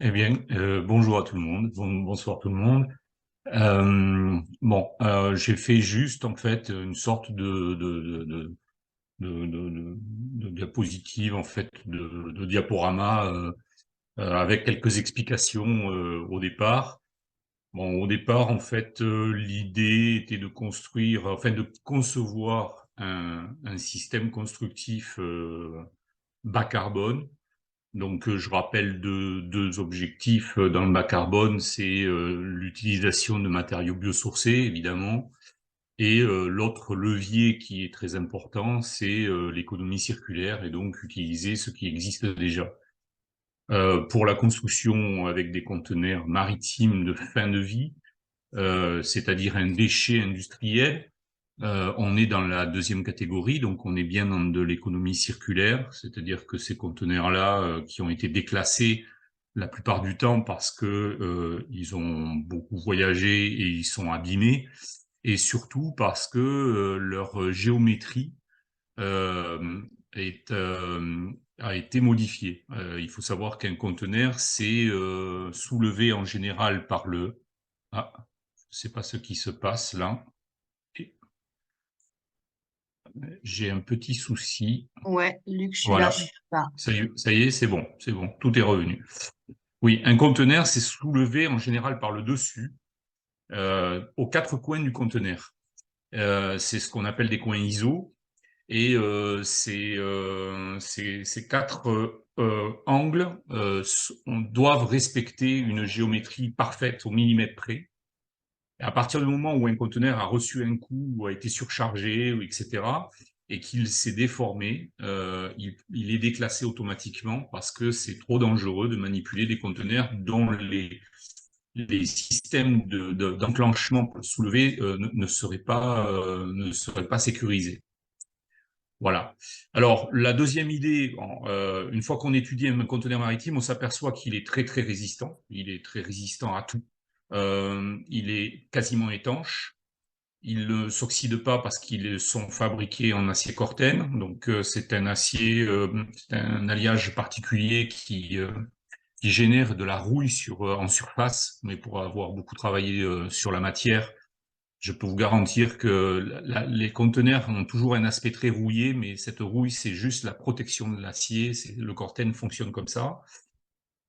Eh bien, bonjour à tout le monde, bonsoir tout le monde. J'ai fait juste en fait une sorte de diapositive en fait de diaporama avec quelques explications au départ. Bon, au départ en fait l'idée était de construire, enfin de concevoir un système constructif bas carbone. Donc, je rappelle deux objectifs dans le bas carbone, c'est l'utilisation de matériaux biosourcés, évidemment, et l'autre levier qui est très important, c'est l'économie circulaire, et donc utiliser ce qui existe déjà. Pour la construction avec des conteneurs maritimes de fin de vie, c'est-à-dire un déchet industriel, on est dans la deuxième catégorie, donc on est bien dans de l'économie circulaire, c'est-à-dire que ces conteneurs-là, qui ont été déclassés la plupart du temps parce que ils ont beaucoup voyagé et ils sont abîmés, et surtout parce que leur géométrie euh, est, a été modifiée. Il faut savoir qu'un conteneur, c'est soulevé en général par le... Ah, je sais pas ce qui se passe là. J'ai un petit souci. Ouais, Luc, je suis là, Voilà. t'inquiète pas. Ça y est, c'est bon, tout est revenu. Oui, un conteneur, c'est soulevé en général par le dessus, aux quatre coins du conteneur. C'est ce qu'on appelle des coins ISO, et ces quatre angles doivent respecter une géométrie parfaite au millimètre près. Et à partir du moment où un conteneur a reçu un coup, ou a été surchargé, ou etc., et qu'il s'est déformé, il est déclassé automatiquement parce que c'est trop dangereux de manipuler des conteneurs dont les systèmes d'enclenchement pour le soulever ne seraient pas sécurisés. Voilà. Alors, la deuxième idée, une fois qu'on étudie un conteneur maritime, on s'aperçoit qu'il est très très résistant. Il est très résistant à tout. Il est quasiment étanche. Ils ne s'oxydent pas parce qu'ils sont fabriqués en acier Corten. Donc, c'est un acier, c'est un alliage particulier qui génère de la rouille en surface. Mais pour avoir beaucoup travaillé sur la matière, je peux vous garantir que les conteneurs ont toujours un aspect très rouillé, mais cette rouille, c'est juste la protection de l'acier. Le Corten fonctionne comme ça.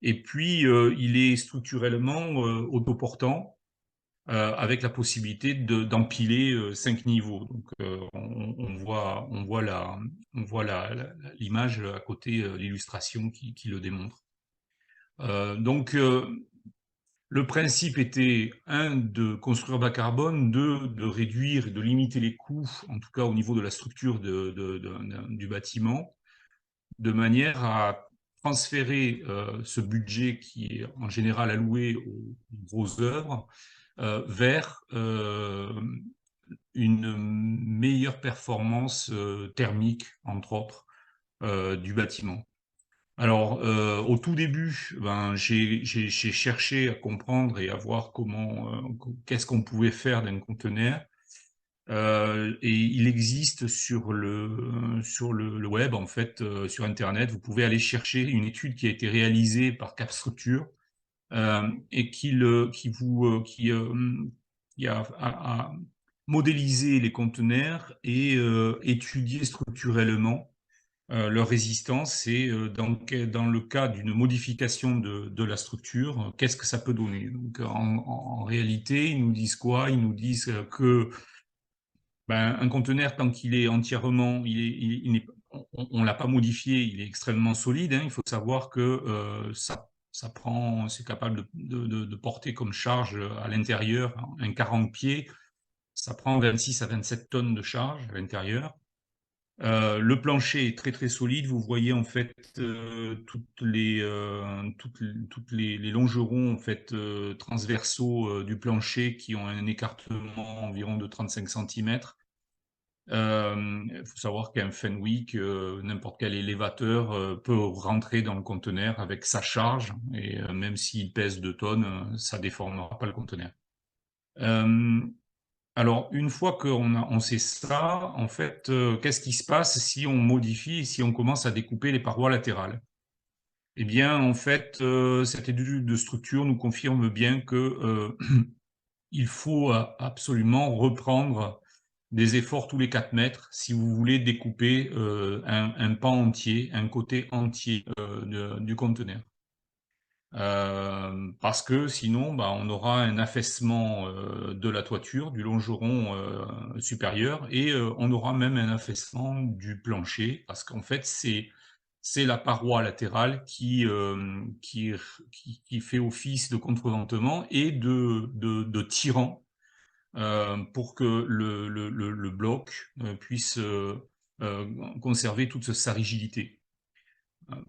Et puis, il est structurellement autoportant, avec la possibilité d'empiler 5 niveaux. Donc, on voit l'image à côté, l'illustration qui le démontre. Donc, le principe était, un, de construire bas carbone, deux, de réduire et de limiter les coûts, en tout cas au niveau de la structure du bâtiment, de manière à transférer ce budget qui est en général alloué aux grosses œuvres vers une meilleure performance thermique, entre autres, du bâtiment. Alors, au tout début, j'ai cherché à comprendre et à voir qu'est-ce qu'on pouvait faire d'un conteneur. Et il existe sur le web, en fait, sur Internet, vous pouvez aller chercher une étude qui a été réalisée par Capstructure, et qui a modélisé les conteneurs et étudié structurellement leur résistance, et dans le cas d'une modification de la structure, qu'est-ce que ça peut donner. Donc, en réalité, ils nous disent quoi? Ils nous disent que un conteneur, tant qu'il est entièrement, on l'a pas modifié, il est extrêmement solide, hein. Il faut savoir que c'est capable de porter comme charge à l'intérieur un 40 pieds, ça prend 26 à 27 tonnes de charge à l'intérieur. Le plancher est très très solide. Vous voyez en fait les longerons en fait transversaux du plancher qui ont un écartement environ de 35 cm. Il faut savoir qu'un Fenwick, n'importe quel élévateur peut rentrer dans le conteneur avec sa charge, et même s'il pèse 2 tonnes, ça déformera pas le conteneur. Euh, alors, une fois on sait ça, en fait, qu'est-ce qui se passe si on modifie, si on commence à découper les parois latérales? Eh bien, en fait, cette étude de structure nous confirme bien que, il faut absolument reprendre des efforts tous les 4 mètres si vous voulez découper, un pan entier, un côté entier, du conteneur. Parce que sinon, bah, on aura un affaissement, de la toiture, du longeron, supérieur et on aura même un affaissement du plancher parce qu'en fait, c'est la paroi latérale qui fait office de contreventement et de tirant, pour que le bloc, puisse, conserver toute sa rigidité.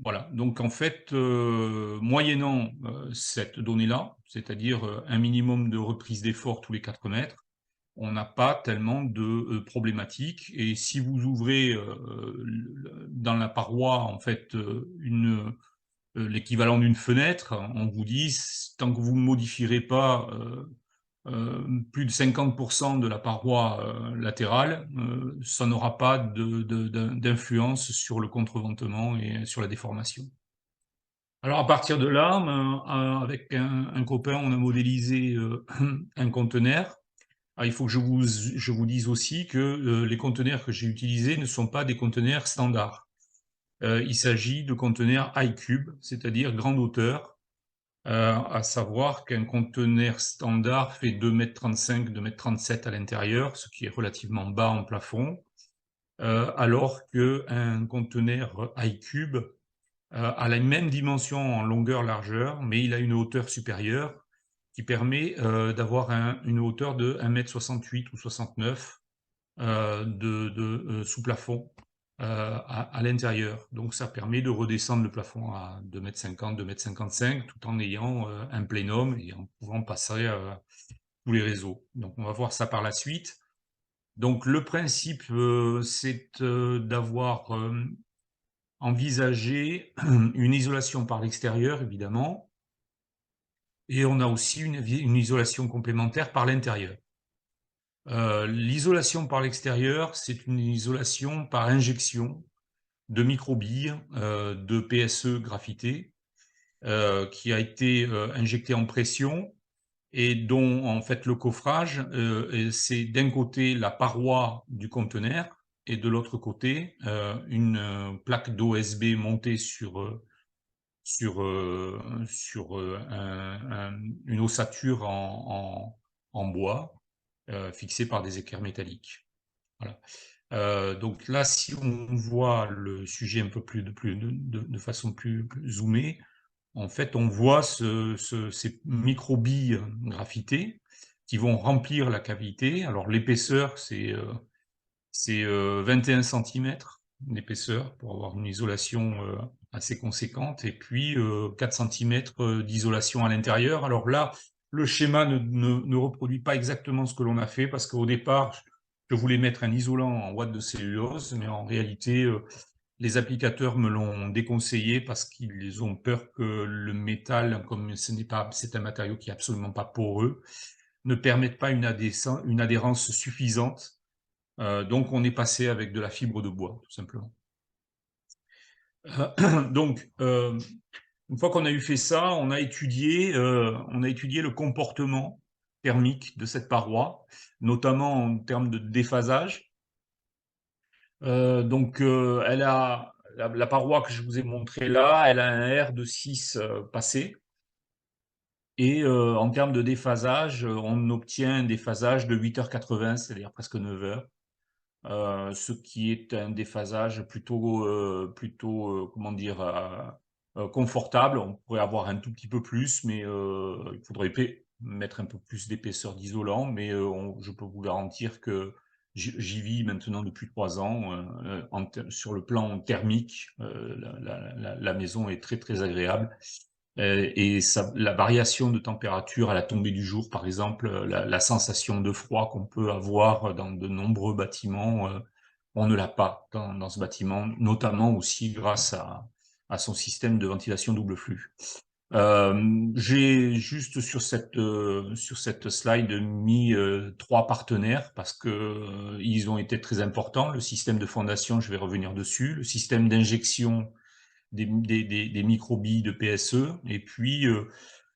Voilà, donc en fait, moyennant, cette donnée-là, c'est-à-dire, un minimum de reprise d'effort tous les 4 mètres, on n'a pas tellement de, problématiques et si vous ouvrez, le dans la paroi en fait, l'équivalent d'une fenêtre, on vous dit: «S Tant que vous ne modifierez pas, plus de 50 de la paroi, latérale, ça n'aura pas d'influence sur le contreventement et sur la déformation». Alors à partir de là, ben, avec un copain, on a modélisé, un conteneur. Ah, il faut que je vous dise aussi que, les conteneurs que j'ai utilisés ne sont pas des conteneurs standards. Il s'agit de conteneurs iCube, c'est-à-dire grande hauteur, à savoir qu'un conteneur standard fait 2,35 m, 2,37 m à l'intérieur, ce qui est relativement bas en plafond, alors qu'un conteneur iCube, a la même dimension en longueur-largeur, mais il a une hauteur supérieure qui permet, d'avoir une hauteur de 1,68 m ou 69 sous-plafond, à l'intérieur. Donc ça permet de redescendre le plafond à 2,50 m, 2,55 m tout en ayant, un plénum et en pouvant passer, tous les réseaux. Donc on va voir ça par la suite. Donc le principe, c'est, d'avoir, envisagé une isolation par l'extérieur évidemment et on a aussi une isolation complémentaire par l'intérieur. L'isolation par l'extérieur, c'est une isolation par injection de microbilles, de PSE graphité, qui a été, injectée en pression et dont en fait le coffrage, c'est d'un côté la paroi du conteneur et de l'autre côté, une, plaque d'OSB montée sur une ossature en bois, fixée par des équerres métalliques. Voilà. Donc là, si on voit le sujet un peu plus de façon plus zoomée, en fait, on voit ces microbilles graphitées qui vont remplir la cavité. Alors l'épaisseur, c'est 21 centimètres d'épaisseur pour avoir une isolation, assez conséquente et puis, 4 centimètres, d'isolation à l'intérieur. Alors là, le schéma ne reproduit pas exactement ce que l'on a fait parce qu'au départ, je voulais mettre un isolant en ouate de cellulose, mais en réalité, les applicateurs me l'ont déconseillé parce qu'ils ont peur que le métal, comme c'est un matériau qui est absolument pas poreux, ne permette pas une adhérence suffisante. Donc on est passé avec de la fibre de bois, tout simplement. Donc, une fois qu'on a eu fait ça, on a étudié le comportement thermique de cette paroi, notamment en termes de déphasage. Donc, elle a la paroi que je vous ai montrée là, elle a un R de 6, passé et en termes de déphasage, on obtient un déphasage de 8h80, c'est-à-dire presque 9 heures. Ce qui est un déphasage plutôt, comment dire? Confortable. On pourrait avoir un tout petit peu plus, mais il faudrait mettre un peu plus d'épaisseur d'isolant, mais je peux vous garantir que j'y vis maintenant depuis 3 ans, sur le plan thermique, la maison est très, très agréable. Et la variation de température à la tombée du jour, par exemple, la sensation de froid qu'on peut avoir dans de nombreux bâtiments, on ne l'a pas dans ce bâtiment, notamment aussi grâce à son système de ventilation double flux. J'ai juste sur cette slide mis 3 partenaires parce que ils ont été très importants. Le système de fondation, je vais revenir dessus. Le système d'injection des microbilles de PSE. Et puis,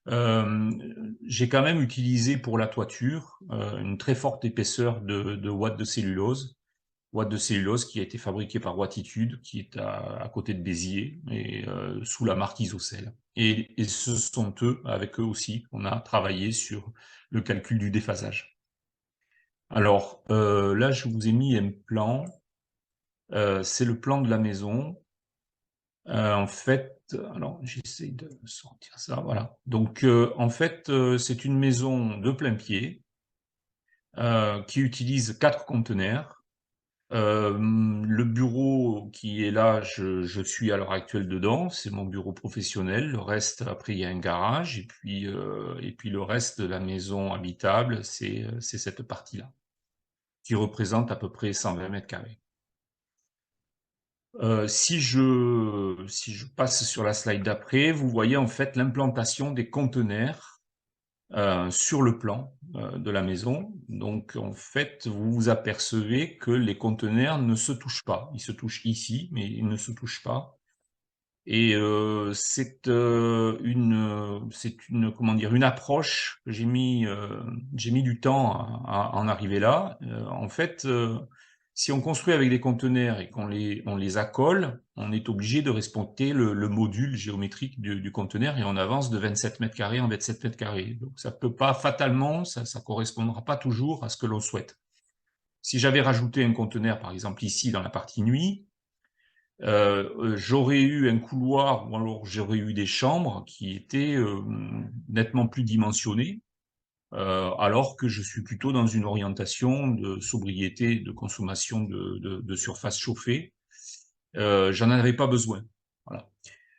j'ai quand même utilisé pour la toiture une très forte épaisseur de ouate de cellulose. Ouate de cellulose qui a été fabriquée par Ouatitude, qui est à côté de Béziers, et sous la marque Isocell. Et ce sont eux, avec eux aussi, qu'on a travaillé sur le calcul du déphasage. Alors là, je vous ai mis un plan. C'est le plan de la maison. En fait, alors j'essaie de sortir ça, voilà. Donc en fait, c'est une maison de plein pied qui utilise 4 conteneurs. Le bureau qui est là, je suis à l'heure actuelle dedans, c'est mon bureau professionnel. Le reste, après, il y a un garage, et puis le reste de la maison habitable, c'est cette partie-là, qui représente à peu près 120 mètres carrés. Si je passe sur la slide d'après, vous voyez en fait l'implantation des conteneurs sur le plan de la maison. Donc en fait, vous vous apercevez que les conteneurs ne se touchent pas. Ils se touchent ici, mais ils ne se touchent pas. Et c'est une comment dire? Une approche que j'ai mis du temps à en arriver là. En fait, si on construit avec des conteneurs et qu'on les accole, on est obligé de respecter le module géométrique du conteneur, et on avance de 27 mètres carrés en 27 mètres carrés. Donc ça peut pas fatalement, ça correspondra pas toujours à ce que l'on souhaite. Si j'avais rajouté un conteneur, par exemple ici dans la partie nuit, j'aurais eu un couloir, ou alors j'aurais eu des chambres qui étaient nettement plus dimensionnées, alors que je suis plutôt dans une orientation de sobriété, de consommation de surface chauffée. J'en avais pas besoin. Voilà.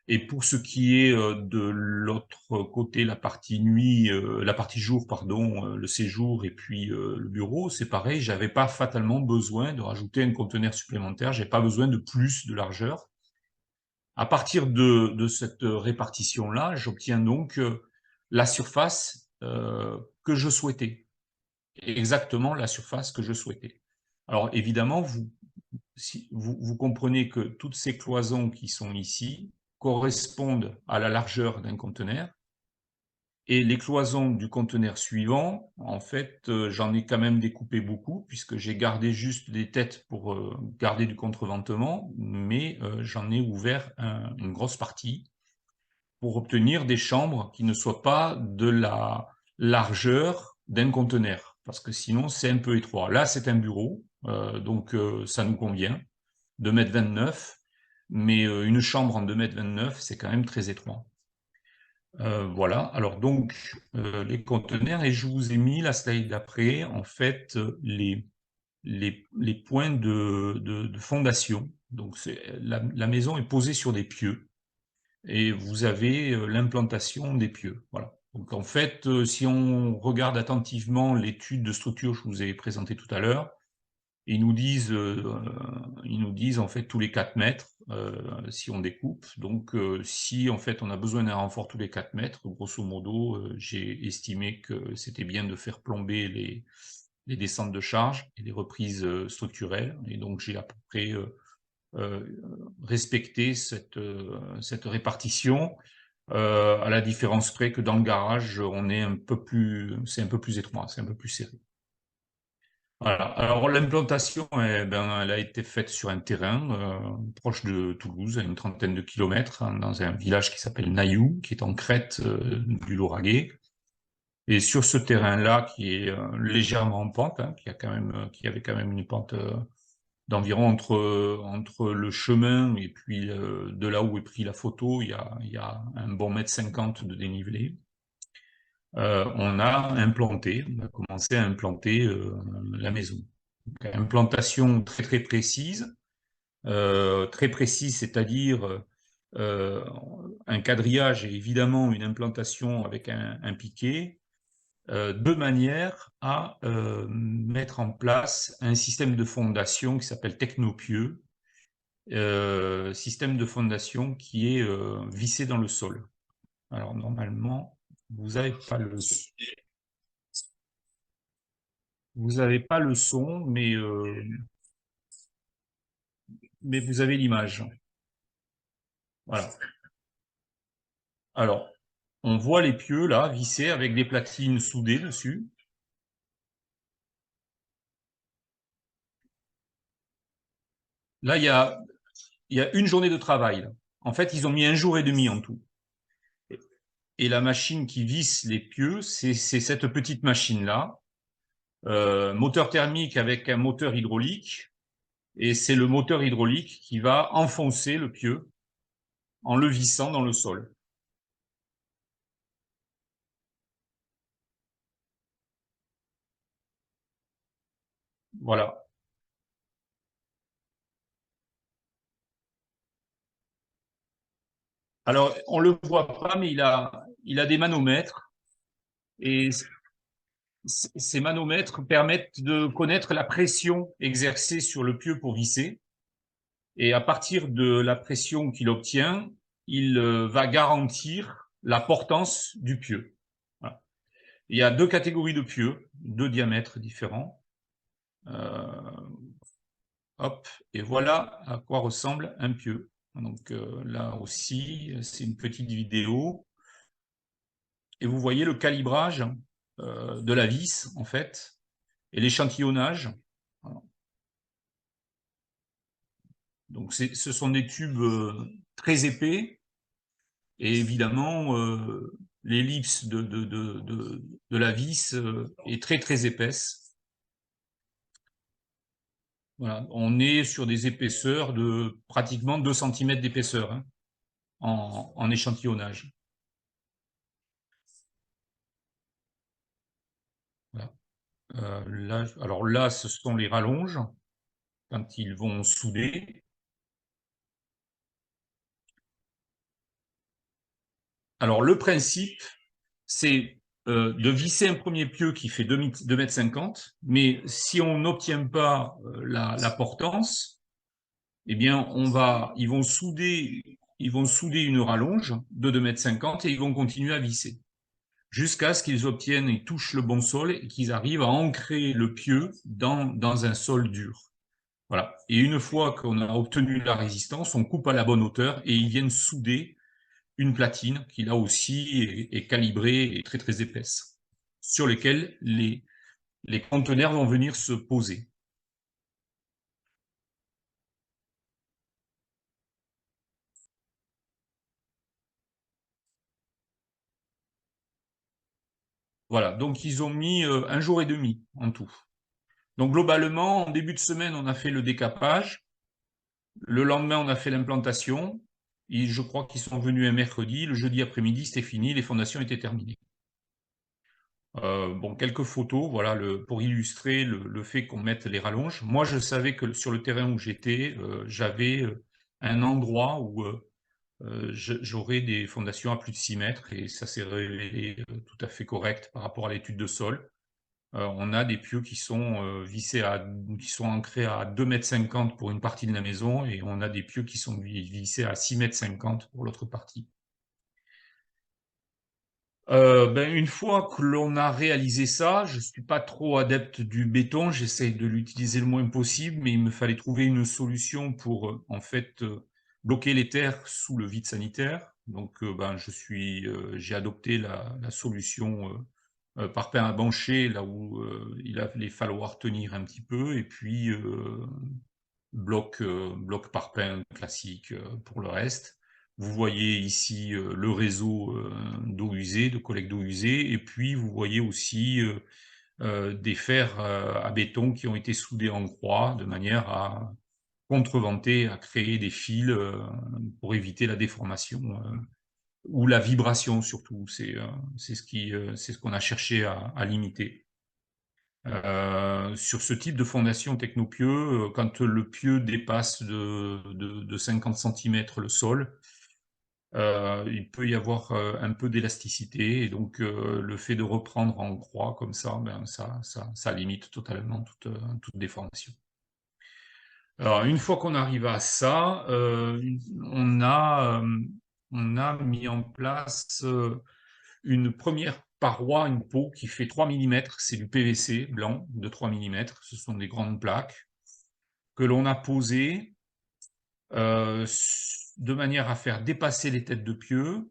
Et pour ce qui est de l'autre côté, la partie nuit, la partie jour, pardon, le séjour et puis le bureau, c'est pareil, j'avais pas fatalement besoin de rajouter un conteneur supplémentaire, j'ai pas besoin de plus de largeur. À partir de cette répartition-là, j'obtiens donc la surface que je souhaitais, exactement la surface que je souhaitais. Alors évidemment, vous comprenez que toutes ces cloisons qui sont ici correspondent à la largeur d'un conteneur, et les cloisons du conteneur suivant, en fait, j'en ai quand même découpé beaucoup, puisque j'ai gardé juste des têtes pour garder du contreventement, mais j'en ai ouvert une grosse partie pour obtenir des chambres qui ne soient pas de la largeur d'un conteneur, parce que sinon c'est un peu étroit. Là, c'est un bureau, donc ça nous convient, 2,29 m, mais une chambre en 2,29 m, c'est quand même très étroit. Voilà, alors donc les conteneurs, et je vous ai mis la slide d'après, en fait, les points de fondation. Donc la maison est posée sur des pieux, et vous avez l'implantation des pieux. Voilà. Donc en fait, si on regarde attentivement l'étude de structure que je vous ai présentée tout à l'heure, ils nous disent en fait tous les 4 mètres si on découpe. Donc si en fait on a besoin d'un renfort tous les 4 mètres, grosso modo, j'ai estimé que c'était bien de faire plomber les descentes de charge et les reprises structurelles. Et donc j'ai à peu près respecté cette répartition, à la différence près que dans le garage, c'est un peu plus étroit, c'est un peu plus serré. Voilà. Alors l'implantation, elle a été faite sur un terrain proche de Toulouse, à une trentaine de kilomètres, hein, dans un village qui s'appelle Nailloux, qui est en crête du Lauragais. Et sur ce terrain-là, qui est légèrement en pente, hein, qui avait quand même une pente d'environ entre le chemin et puis de là où est pris la photo, il y a un bon 1,50 m de dénivelé. On a commencé à implanter la maison. Donc, implantation très précise, c'est-à-dire un quadrillage et évidemment une implantation avec un piquet, de manière à mettre en place un système de fondation qui s'appelle Technopieux, système de fondation qui est vissé dans le sol. Alors normalement, vous n'avez pas le son, mais vous avez l'image. Voilà. Alors, on voit les pieux là, vissés avec des platines soudées dessus. Là, il y a une journée de travail. Là. En fait, ils ont mis 1 jour et demi en tout. Et la machine qui visse les pieux, c'est cette petite machine-là. Moteur thermique avec un moteur hydraulique. Et c'est le moteur hydraulique qui va enfoncer le pieu en le vissant dans le sol. Voilà. Alors, on le voit pas, mais il a des manomètres. Et ces manomètres permettent de connaître la pression exercée sur le pieu pour visser. Et à partir de la pression qu'il obtient, il va garantir la portance du pieu. Voilà. Il y a deux catégories de pieux, deux diamètres différents. Euh, hop, et voilà à quoi ressemble un pieu. Donc là aussi, c'est une petite vidéo. Et vous voyez le calibrage de la vis, en fait, et l'échantillonnage. Voilà. Donc ce sont des tubes très épais, et évidemment, l'ellipse de la vis est très très épaisse. Voilà. On est sur des épaisseurs de pratiquement 2 cm d'épaisseur hein, en échantillonnage. Voilà. Là, alors là, ce sont les rallonges quand ils vont souder. Alors le principe, c'est de visser un premier pieu qui fait 2,50 m, mais si on n'obtient pas la portance, eh bien, ils vont souder une rallonge de 2,50 m et ils vont continuer à visser jusqu'à ce qu'ils obtiennent et touchent le bon sol et qu'ils arrivent à ancrer le pieu dans un sol dur. Voilà. Et une fois qu'on a obtenu la résistance, on coupe à la bonne hauteur et ils viennent souder une platine qui là aussi est calibrée et très très épaisse, sur lesquelles les conteneurs vont venir se poser. Voilà, donc ils ont mis 1 jour et demi en tout. Donc globalement, en début de semaine, on a fait le décapage. Le lendemain, on a fait l'implantation. Et je crois qu'ils sont venus un mercredi. Le jeudi après-midi, c'était fini. Les fondations étaient terminées. Bon, quelques photos, voilà, pour illustrer le fait qu'on mette les rallonges. Moi, je savais que sur le terrain où j'étais, j'avais un endroit où j'aurais des fondations à plus de 6 mètres et ça s'est révélé tout à fait correct par rapport à l'étude de sol. On a des pieux qui sont qui sont ancrés à 2,50 m pour une partie de la maison et on a des pieux qui sont vissés à 6,50 m pour l'autre partie. Ben, une fois que l'on a réalisé ça, je suis pas trop adepte du béton, j'essaye de l'utiliser le moins possible, mais il me fallait trouver une solution pour en fait bloquer les terres sous le vide sanitaire. Donc ben, j'ai adopté la solution par pain à bancher, là où il allait falloir tenir un petit peu, et puis bloc par pain classique pour le reste. Vous voyez ici le réseau d'eau usée, de collecte d'eau usée, et puis vous voyez aussi des fers à béton qui ont été soudés en croix de manière à contreventer, à créer des fils pour éviter la déformation ou la vibration surtout. C'est ce qu'on a cherché à limiter. Sur ce type de fondation technopieux, quand le pieu dépasse de 50 cm le sol, il peut y avoir un peu d'élasticité et donc le fait de reprendre en croix comme ça, ben, ça limite totalement toute déformation. Alors une fois qu'on arrive à ça, on a mis en place une première paroi, une peau qui fait 3 mm, c'est du PVC blanc de 3 mm, ce sont des grandes plaques que l'on a posées de manière à faire dépasser les têtes de pieux.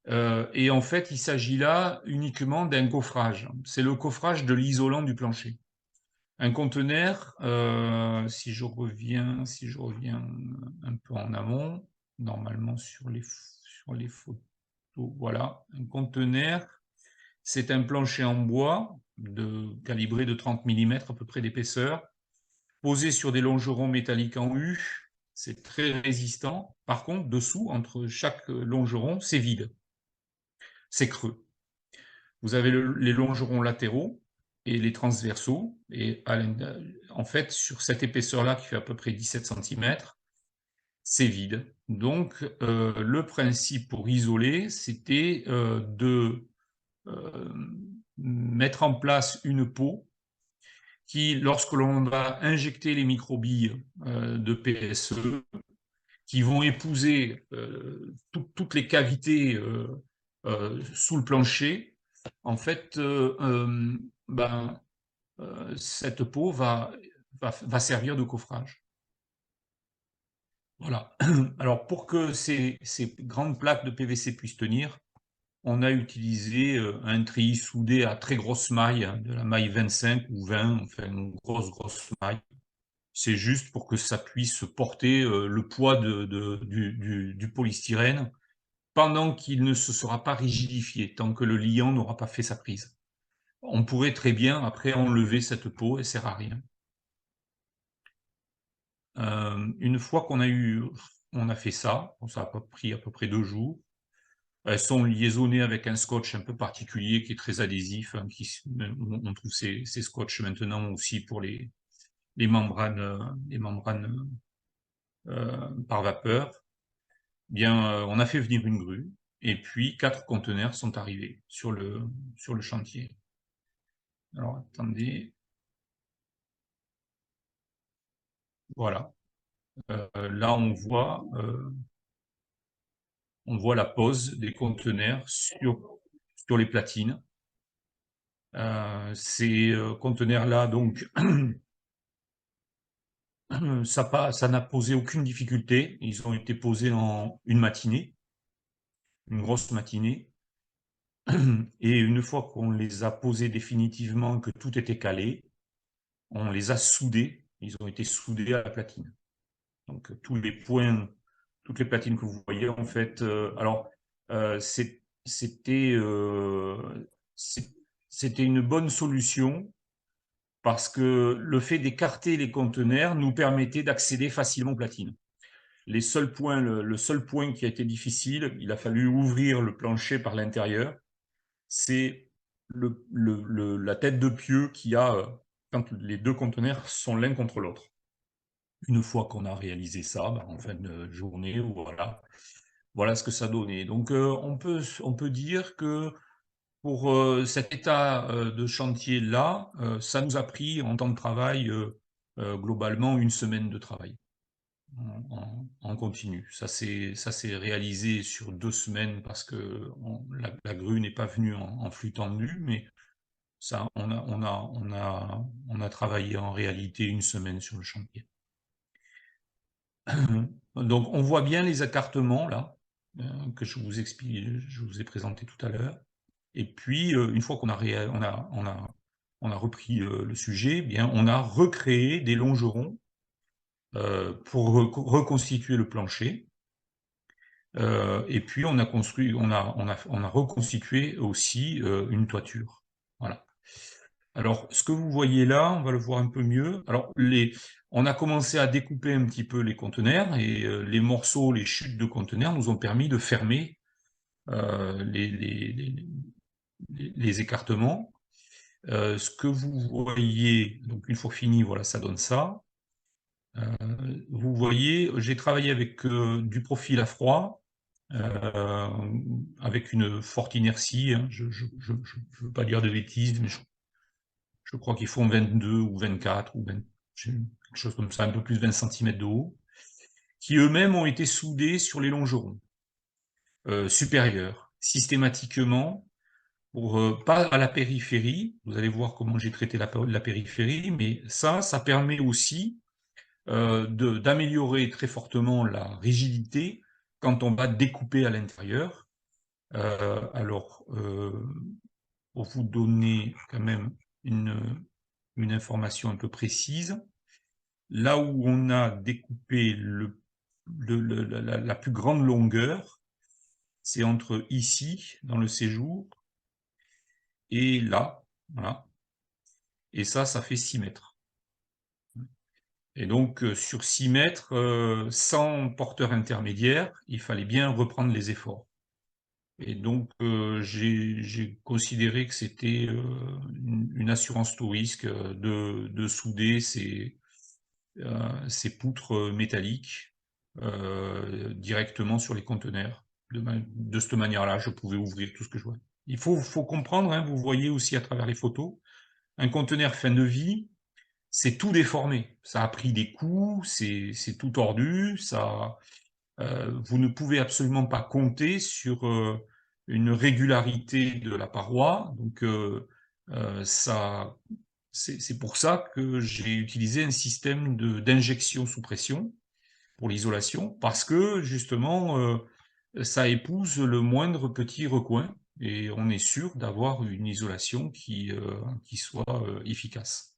Et en fait, il s'agit là uniquement d'un coffrage. C'est le coffrage de l'isolant du plancher. Un conteneur, si je reviens un peu en amont, normalement sur les photos, voilà. Un conteneur, c'est un plancher en bois calibré de 30 mm à peu près d'épaisseur, posé sur des longerons métalliques en U. C'est très résistant. Par contre, dessous, entre chaque longeron, c'est vide. C'est creux. Vous avez les longerons latéraux et les transversaux. Et en fait, sur cette épaisseur-là, qui fait à peu près 17 cm, c'est vide. Donc, le principe pour isoler, c'était de mettre en place une peau qui, lorsque l'on va injecter les microbilles de PSE, qui vont épouser toutes les cavités sous le plancher, en fait, cette peau va servir de coffrage. Voilà. Alors, pour que ces grandes plaques de PVC puissent tenir, on a utilisé un treillis soudé à très grosse maille, de la maille 25 ou 20, enfin une grosse maille. C'est juste pour que ça puisse porter le poids du polystyrène pendant qu'il ne se sera pas rigidifié, tant que le liant n'aura pas fait sa prise. On pourrait très bien après enlever cette peau, elle ne sert à rien. Une fois qu'on a fait ça, ça a pris à peu près 2 jours. Elles sont liaisonnées avec un scotch un peu particulier qui est très adhésif, hein, on trouve ces scotch maintenant aussi pour les membranes, par vapeur. Bien, on a fait venir une grue, et puis 4 conteneurs sont arrivés sur le chantier. Alors attendez. Voilà. Là on voit la pose des conteneurs sur les platines. Ces conteneurs-là, donc, ça n'a posé aucune difficulté. Ils ont été posés en une matinée, une grosse matinée. Et une fois qu'on les a posés définitivement, que tout était calé, on les a soudés. Ils ont été soudés à la platine. Donc tous les points, toutes les platines que vous voyez, en fait, alors c'était une bonne solution parce que le fait d'écarter les conteneurs nous permettait d'accéder facilement aux platines. Le seul point qui a été difficile, il a fallu ouvrir le plancher par l'intérieur, c'est la tête de pieu qu'il y a quand les 2 conteneurs sont l'un contre l'autre. Une fois qu'on a réalisé ça, en fin de journée, voilà ce que ça donnait. Donc on peut dire que pour cet état de chantier-là, ça nous a pris en temps de travail globalement 1 semaine de travail en continu. Ça s'est réalisé sur 2 semaines parce que la grue n'est pas venue en flux tendu, mais ça, on a travaillé en réalité 1 semaine sur le chantier. Donc on voit bien les écartements là, que je vous ai présenté tout à l'heure. Et puis, une fois qu'on a repris le sujet, bien, on a recréé des longerons pour reconstituer le plancher. Et puis on a reconstitué aussi une toiture. Voilà. Alors, ce que vous voyez là, on va le voir un peu mieux. Alors, on a commencé à découper un petit peu les conteneurs, et les morceaux, les chutes de conteneurs nous ont permis de fermer les écartements. Ce que vous voyez, donc une fois fini, voilà, ça donne ça. Vous voyez, j'ai travaillé avec du profil à froid, avec une forte inertie, hein. Je ne veux pas dire de bêtises, mais je crois qu'ils font 22 ou 24, ou quelque chose comme ça, un peu plus de 20 cm de haut, qui eux-mêmes ont été soudés sur les longerons supérieurs, systématiquement, pas à la périphérie. Vous allez voir comment j'ai traité la périphérie, mais ça permet aussi d'améliorer très fortement la rigidité quand on va découper à l'intérieur. Alors, pour vous donner quand même une information un peu précise, là où on a découpé la plus grande longueur, c'est entre ici, dans le séjour, et là, voilà. Et ça fait 6 mètres. Et donc, sur 6 mètres, sans porteur intermédiaire, il fallait bien reprendre les efforts. Et donc, j'ai considéré que c'était une assurance tout risque de souder ces poutres métalliques directement sur les conteneurs. De cette manière-là, je pouvais ouvrir tout ce que je voulais. Il faut comprendre, hein, vous voyez aussi à travers les photos, un conteneur fin de vie, c'est tout déformé. Ça a pris des coups, c'est tout tordu, vous ne pouvez absolument pas compter sur une régularité de la paroi. Donc, c'est pour ça que j'ai utilisé un système d'injection sous pression pour l'isolation, parce que justement, ça épouse le moindre petit recoin et on est sûr d'avoir une isolation qui soit efficace.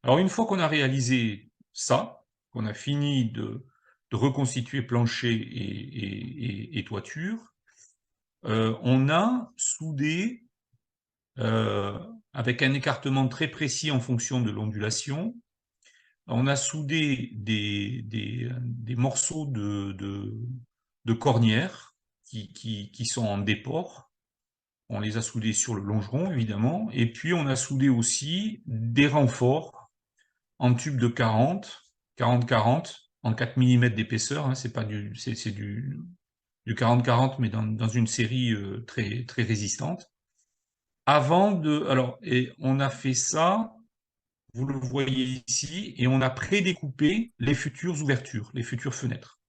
Alors une fois qu'on a réalisé ça, qu'on a fini de reconstituer plancher et toiture, on a soudé, avec un écartement très précis en fonction de l'ondulation, on a soudé des morceaux de cornières qui sont en déport. On les a soudés sur le longeron, évidemment, et puis on a soudé aussi des renforts en tube de 40 en 4 mm d'épaisseur, hein, c'est du 40-40, mais dans une série très, très résistante. Et on a fait ça, vous le voyez ici, et on a prédécoupé les futures ouvertures, les futures fenêtres.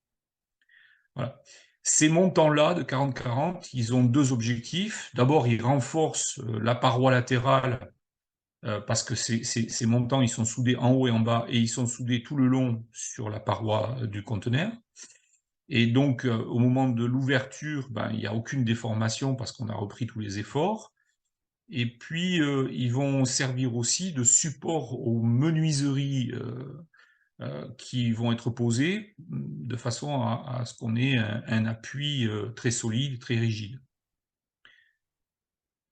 Voilà. Ces montants-là de 40-40, ils ont deux objectifs. D'abord, ils renforcent la paroi latérale parce que ces montants, ils sont soudés en haut et en bas, et ils sont soudés tout le long sur la paroi du conteneur. Et donc, au moment de l'ouverture, ben, il n'y a aucune déformation parce qu'on a repris tous les efforts. Et puis, ils vont servir aussi de support aux menuiseries qui vont être posées, de façon à ce qu'on ait un appui très solide, très rigide.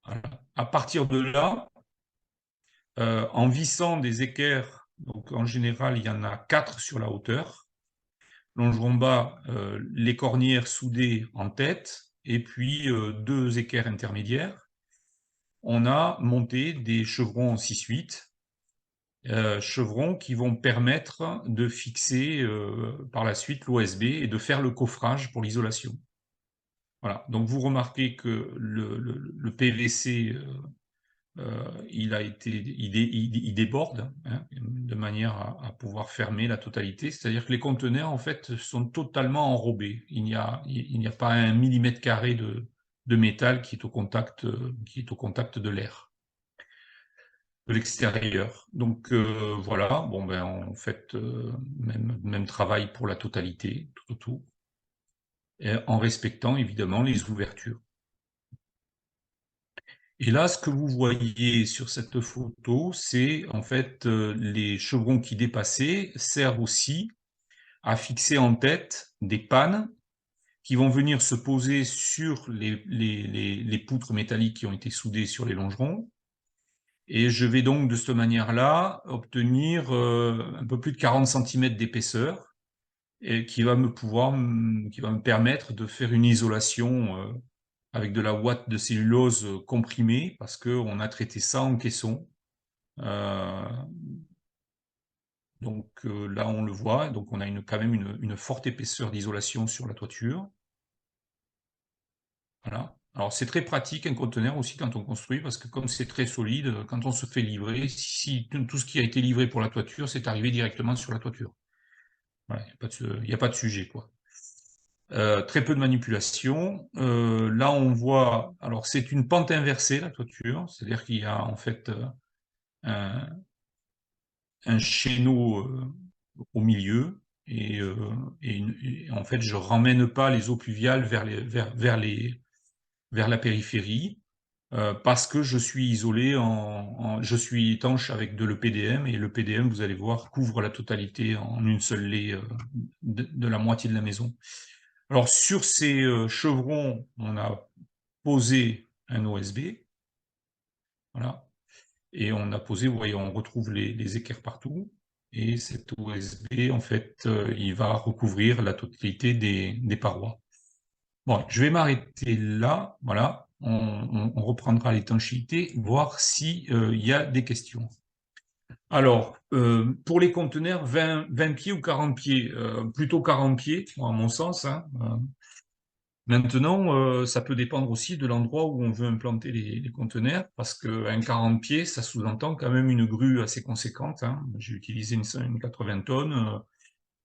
Voilà. À partir de là, en vissant des équerres, donc en général, il y en a 4 sur la hauteur. Longeron bas, les cornières soudées en tête, et puis 2 équerres intermédiaires. On a monté des chevrons en 6/8, chevrons qui vont permettre de fixer par la suite l'OSB et de faire le coffrage pour l'isolation. Voilà, donc vous remarquez que le PVC il déborde, hein, de manière à pouvoir fermer la totalité. C'est-à-dire que les conteneurs, en fait, sont totalement enrobés. Il n'y a pas 1 millimètre carré de métal qui est au contact de l'air, de l'extérieur. Donc voilà, bon ben en fait, même travail pour la totalité, tout autour, et en respectant évidemment les ouvertures. Et là, ce que vous voyez sur cette photo, c'est en fait les chevrons qui dépassaient servent aussi à fixer en tête des pannes qui vont venir se poser sur les poutres métalliques qui ont été soudées sur les longerons. Et je vais donc de cette manière-là obtenir un peu plus de 40 cm d'épaisseur, et qui va me permettre de faire une isolation avec de la ouate de cellulose comprimée, parce qu'on a traité ça en caisson. Donc là, on le voit, donc on a quand même une forte épaisseur d'isolation sur la toiture. Voilà. Alors c'est très pratique un conteneur aussi quand on construit, parce que comme c'est très solide, quand on se fait livrer, si tout ce qui a été livré pour la toiture, c'est arrivé directement sur la toiture. Voilà, il n'y a pas de sujet, quoi. Très peu de manipulation. Là, on voit, alors c'est une pente inversée, la toiture, c'est-à-dire qu'il y a en fait un chéneau au milieu, et en fait, je ramène pas les eaux pluviales vers la périphérie, parce que je suis isolé je suis étanche avec de l'EPDM, et l'EPDM, vous allez voir, couvre la totalité en une seule laie de la moitié de la maison. Alors sur ces chevrons, on a posé un OSB, voilà, et on a posé, vous voyez, on retrouve les équerres partout, et cet OSB, en fait, il va recouvrir la totalité des parois. Bon, je vais m'arrêter là, voilà, on reprendra l'étanchéité, voir s'il y a des questions. Alors, pour les conteneurs, 20 pieds ou 40 pieds, plutôt 40 pieds, à mon sens, hein. Maintenant, ça peut dépendre aussi de l'endroit où on veut implanter les conteneurs, parce qu'un 40 pieds, ça sous-entend quand même une grue assez conséquente, hein. J'ai utilisé une 80 tonnes.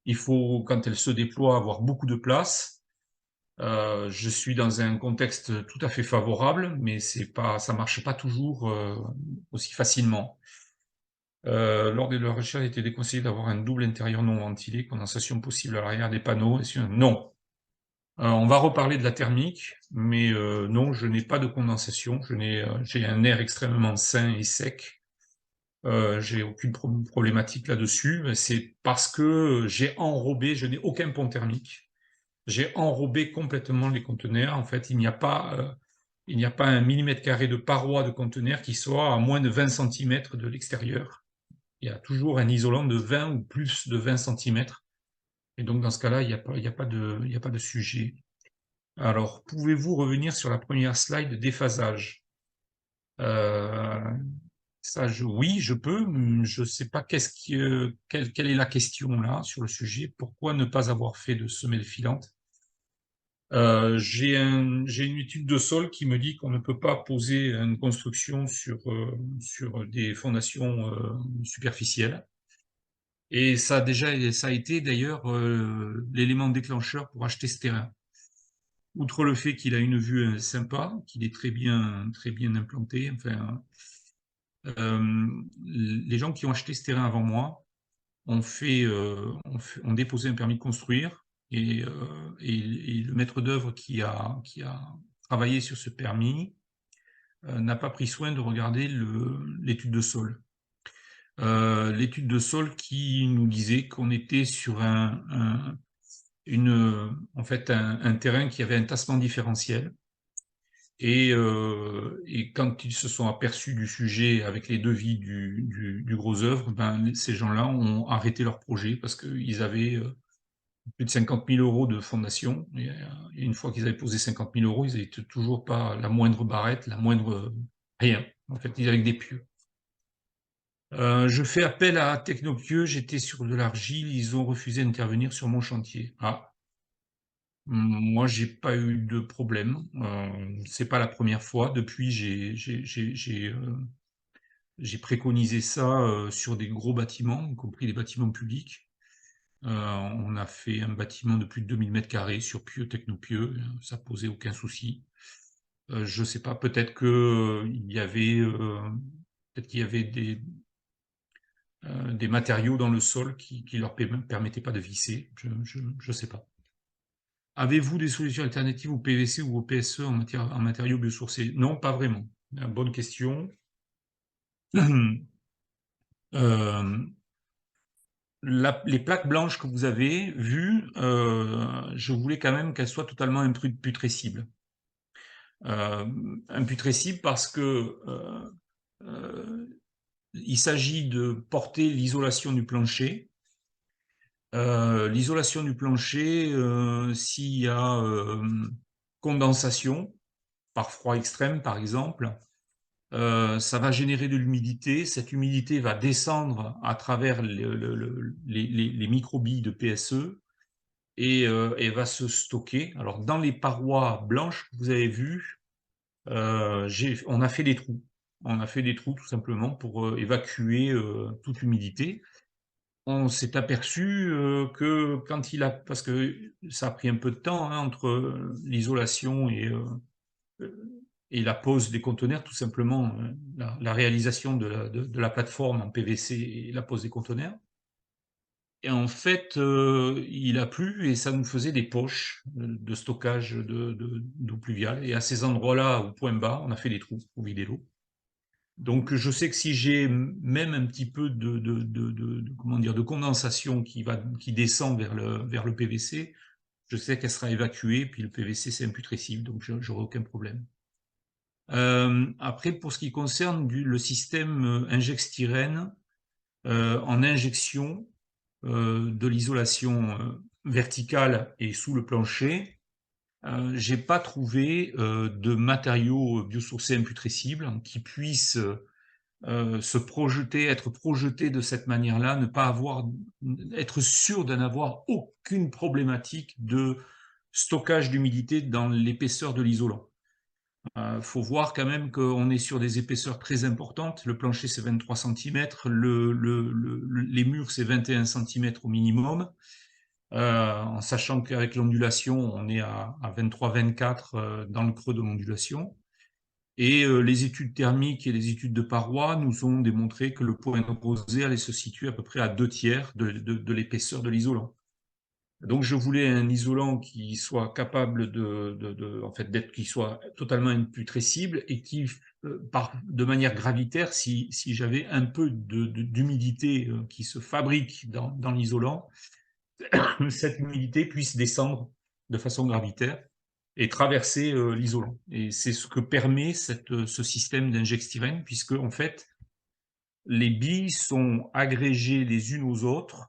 Il faut, quand elle se déploie, avoir beaucoup de place. Je suis dans un contexte tout à fait favorable, mais ça marche pas toujours aussi facilement. Lors de leur recherche, il était déconseillé d'avoir un double intérieur non ventilé, condensation possible à l'arrière des panneaux. Non. On va reparler de la thermique, mais non, je n'ai pas de condensation. J'ai un air extrêmement sain et sec. J'ai aucune problématique là-dessus. C'est parce que j'ai enrobé, je n'ai aucun pont thermique. J'ai enrobé complètement les conteneurs. En fait, il n'y a pas 1 mm² de paroi de conteneur qui soit à moins de 20 cm de l'extérieur. Il y a toujours un isolant de 20 ou plus de 20 cm. Et donc, dans ce cas-là, il n'y a pas de sujet. Alors, pouvez-vous revenir sur la première slide déphasage? Oui, je peux. Je ne sais pas quelle est la question là sur le sujet. Pourquoi ne pas avoir fait de semelle filante? J'ai une étude de sol qui me dit qu'on ne peut pas poser une construction sur des fondations superficielles. Et ça a été d'ailleurs l'élément déclencheur pour acheter ce terrain. Outre le fait qu'il a une vue sympa, qu'il est très bien implanté, enfin, les gens qui ont acheté ce terrain avant moi ont déposé un permis de construire, et le maître d'œuvre qui a travaillé sur ce permis n'a pas pris soin de regarder l'étude de sol. L'étude de sol qui nous disait qu'on était sur en fait un terrain qui avait un tassement différentiel. Et quand ils se sont aperçus du sujet avec les devis du gros œuvre, ben, ces gens-là ont arrêté leur projet parce qu'ils avaient plus de 50 000 € de fondation. Et une fois qu'ils avaient posé 50 000 €, ils n'avaient toujours pas la moindre barrette, la moindre rien. En fait, ils avaient que des pieux. Je fais appel à Technopieux, j'étais sur de l'argile, ils ont refusé d'intervenir sur mon chantier. Ah, moi, j'ai pas eu de problème. C'est pas la première fois. Depuis, j'ai préconisé ça sur des gros bâtiments, y compris les bâtiments publics. On a fait un bâtiment de plus de 2000 m² sur Pieux, Technopieux, ça posait aucun souci. Je sais pas, peut-être qu'il y avait des matériaux dans le sol qui leur permettaient pas de visser. Je sais pas. Avez-vous des solutions alternatives au PVC ou au PSE en matériaux biosourcés? Non, pas vraiment. Bonne question. Euh, les plaques blanches que vous avez vues, je voulais quand même qu'elles soient totalement imputrescibles. Imputrescibles parce que il s'agit de porter l'isolation du plancher. L'isolation du plancher, s'il y a condensation, par froid extrême par exemple, ça va générer de l'humidité. Cette humidité va descendre à travers les microbilles de PSE et va se stocker. Alors, dans les parois blanches que vous avez vues, on a fait des trous. On a fait des trous tout simplement pour évacuer toute l'humidité. On s'est aperçu que quand parce que ça a pris un peu de temps hein, entre l'isolation et la pose des conteneurs, tout simplement, la réalisation de la plateforme en PVC et la pose des conteneurs. et en fait, il a plu et ça nous faisait des poches, de stockage d'eau pluviale, et à ces endroits-là, au point bas, on a fait des trous pour vider l'eau. Donc je sais que si j'ai même un petit peu comment dire, de condensation qui descend vers le PVC, je sais qu'elle sera évacuée, puis le PVC c'est imputrescible, donc j'aurai aucun problème. Après, pour ce qui concerne le système Inject-Styrène, en injection, de l'isolation verticale et sous le plancher, j'ai pas trouvé de matériaux biosourcés imputrescibles qui puissent être projetés de cette manière-là, ne pas avoir, être sûr de n'avoir aucune problématique de stockage d'humidité dans l'épaisseur de l'isolant. Faut voir quand même qu'on est sur des épaisseurs très importantes. Le plancher, c'est 23 centimètres, les murs, c'est 21 centimètres au minimum, en sachant qu'avec l'ondulation, on est à 23-24 dans le creux de l'ondulation. Et les études thermiques et les études de parois nous ont démontré que le point opposé allait se situer à peu près à 2/3 de l'épaisseur de l'isolant. Donc je voulais un isolant qui soit capable en fait, qui soit totalement imputrescible et qui, de manière gravitaire, si j'avais un peu d'humidité qui se fabrique dans l'isolant, cette humidité puisse descendre de façon gravitaire et traverser l'isolant. Et c'est ce que permet ce système d'inject-styrène, puisque en fait, les billes sont agrégées les unes aux autres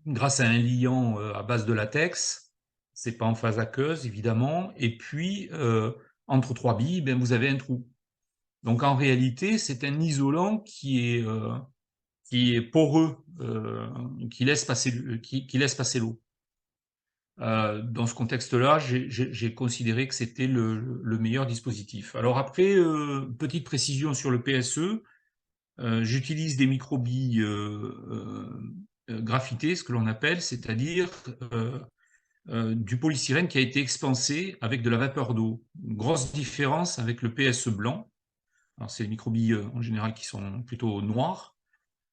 grâce à un liant à base de latex. C'est pas en phase aqueuse, évidemment. Et puis, entre trois billes, ben, vous avez un trou. Donc en réalité, c'est un isolant qui est poreux, qui laisse passer l'eau. Dans ce contexte-là, j'ai considéré que c'était le meilleur dispositif. Alors après, petite précision sur le PSE, j'utilise des microbilles graphitées, ce que l'on appelle, c'est-à-dire du polystyrène qui a été expansé avec de la vapeur d'eau. Grosse différence avec le PSE blanc. Alors c'est les microbilles en général qui sont plutôt noires.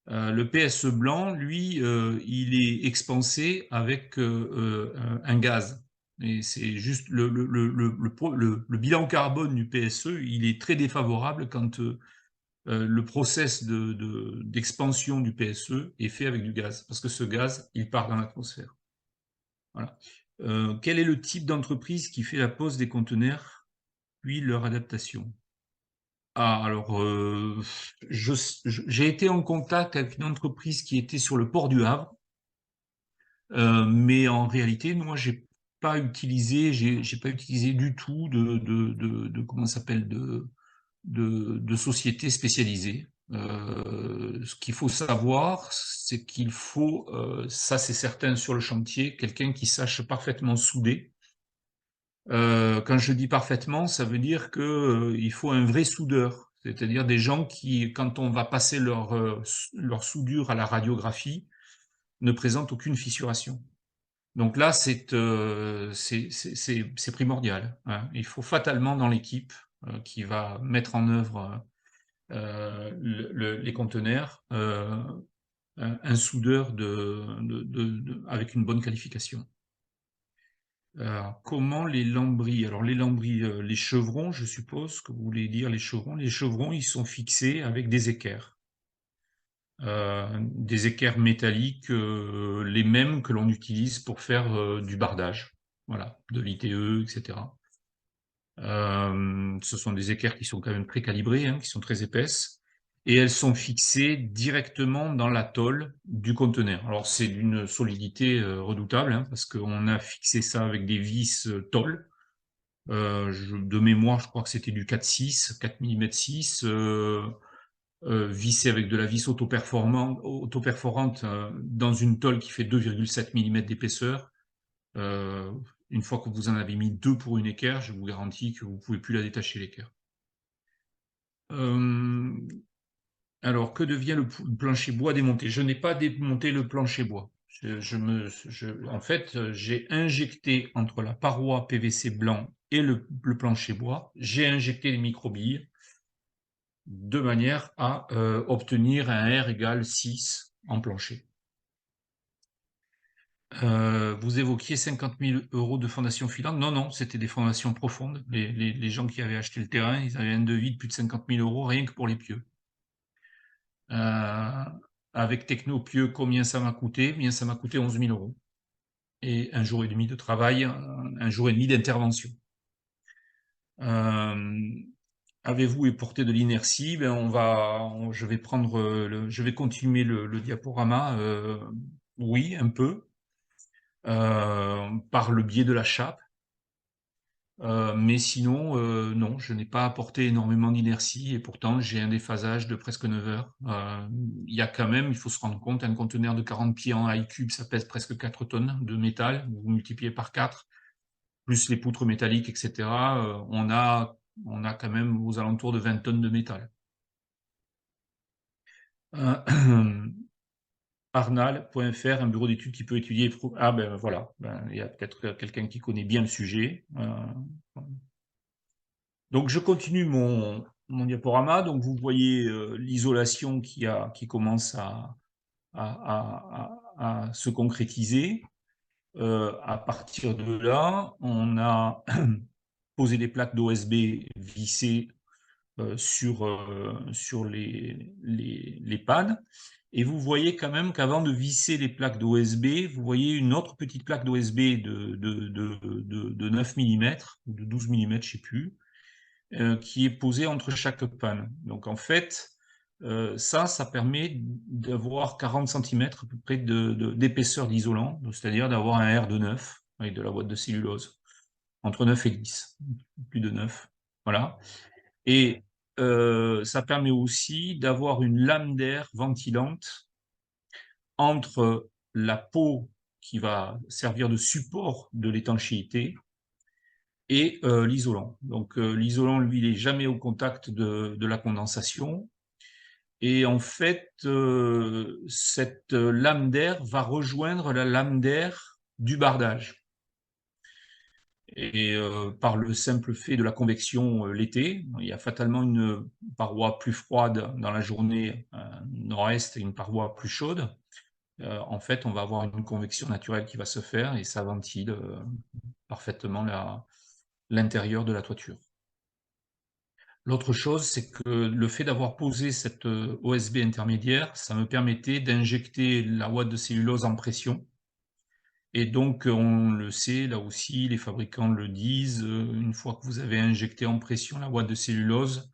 Le PSE blanc, lui, il est expansé avec un gaz. Et c'est juste le bilan carbone du PSE, il est très défavorable quand le process d'expansion du PSE est fait avec du gaz, parce que ce gaz, il part dans l'atmosphère. Voilà. Quel est le type d'entreprise qui fait la pose des conteneurs, puis leur adaptation? Ah, alors, j'ai été en contact avec une entreprise qui était sur le port du Havre, mais en réalité, moi, j'ai pas utilisé du tout comment ça s'appelle, de société spécialisée. Ce qu'il faut savoir, c'est qu'il faut, ça c'est certain sur le chantier, quelqu'un qui sache parfaitement souder. Quand je dis parfaitement, ça veut dire que, il faut un vrai soudeur, c'est-à-dire des gens qui, quand on va passer leur soudure à la radiographie, ne présentent aucune fissuration. Donc là, c'est primordial, hein. Il faut fatalement dans l'équipe, qui va mettre en œuvre, les conteneurs, un soudeur avec une bonne qualification. Comment les lambris? Alors les lambris, les chevrons, je suppose que vous voulez dire les chevrons. Les chevrons, ils sont fixés avec des équerres métalliques, les mêmes que l'on utilise pour faire du bardage, voilà, de l'ITE, etc. Ce sont des équerres qui sont quand même très calibrées, hein, qui sont très épaisses, et elles sont fixées directement dans la tôle du conteneur. Alors c'est d'une solidité redoutable, hein, parce qu'on a fixé ça avec des vis tôle. De mémoire, je crois que c'était du 4,6, 4 mm 6, vissé avec de la vis autoperforante dans une tôle qui fait 2,7 mm d'épaisseur. Une fois que vous en avez mis 2 pour une équerre, je vous garantis que vous ne pouvez plus la détacher, l'équerre. Alors, que devient le plancher bois démonté? Je n'ai pas démonté le plancher bois. En fait, j'ai injecté entre la paroi PVC blanc et le plancher bois, j'ai injecté les microbilles. de manière à obtenir un R égale 6 en plancher. Vous évoquiez 50 000 € de fondation filante. Non, non, c'était des fondations profondes. Les gens qui avaient acheté le terrain, ils avaient un devis de plus de 50 000 € rien que pour les pieux. Avec Technopieux, combien ça m'a coûté? Bien, ça m'a coûté 11 000 € et un jour et demi de travail, un jour et demi d'intervention. Avez-vous porté de l'inertie? Ben, je vais je vais continuer le diaporama. Oui, un peu, par le biais de la chape. Mais sinon, non, je n'ai pas apporté énormément d'inertie et pourtant j'ai un déphasage de presque 9 heures. Il y a quand même, il faut se rendre compte, un conteneur de 40 pieds en high cube, ça pèse presque 4 tonnes de métal. Vous multipliez par 4, plus les poutres métalliques, etc. On a quand même aux alentours de 20 tonnes de métal. Arnal.fr, un bureau d'études qui peut étudier. Ah ben voilà, il y a peut-être quelqu'un qui connaît bien le sujet. Donc je continue mon diaporama. Donc vous voyez l'isolation qui commence à se concrétiser. À partir de là, on a posé des plaques d'OSB vissées sur les pannes. Et vous voyez quand même qu'avant de visser les plaques d'OSB, vous voyez une autre petite plaque d'OSB de 9 mm, ou de 12 mm, je ne sais plus, qui est posée entre chaque panne. Donc en fait, ça permet d'avoir 40 cm à peu près d'épaisseur d'isolant, c'est-à-dire d'avoir un R de 9 avec de la boîte de cellulose, entre 9 et 10, plus de 9. Voilà. Et ça permet aussi d'avoir une lame d'air ventilante entre la peau qui va servir de support de l'étanchéité et l'isolant. Donc l'isolant, lui, il n'est jamais au contact de la condensation. Et en fait, cette lame d'air va rejoindre la lame d'air du bardage. Et par le simple fait de la convection l'été, il y a fatalement une paroi plus froide dans la journée nord-est et une paroi plus chaude. En fait, on va avoir une convection naturelle qui va se faire et ça ventile parfaitement l'intérieur de la toiture. L'autre chose, c'est que le fait d'avoir posé cette OSB intermédiaire, ça me permettait d'injecter la ouate de cellulose en pression. Et donc, on le sait, là aussi, les fabricants le disent, une fois que vous avez injecté en pression la ouate de cellulose,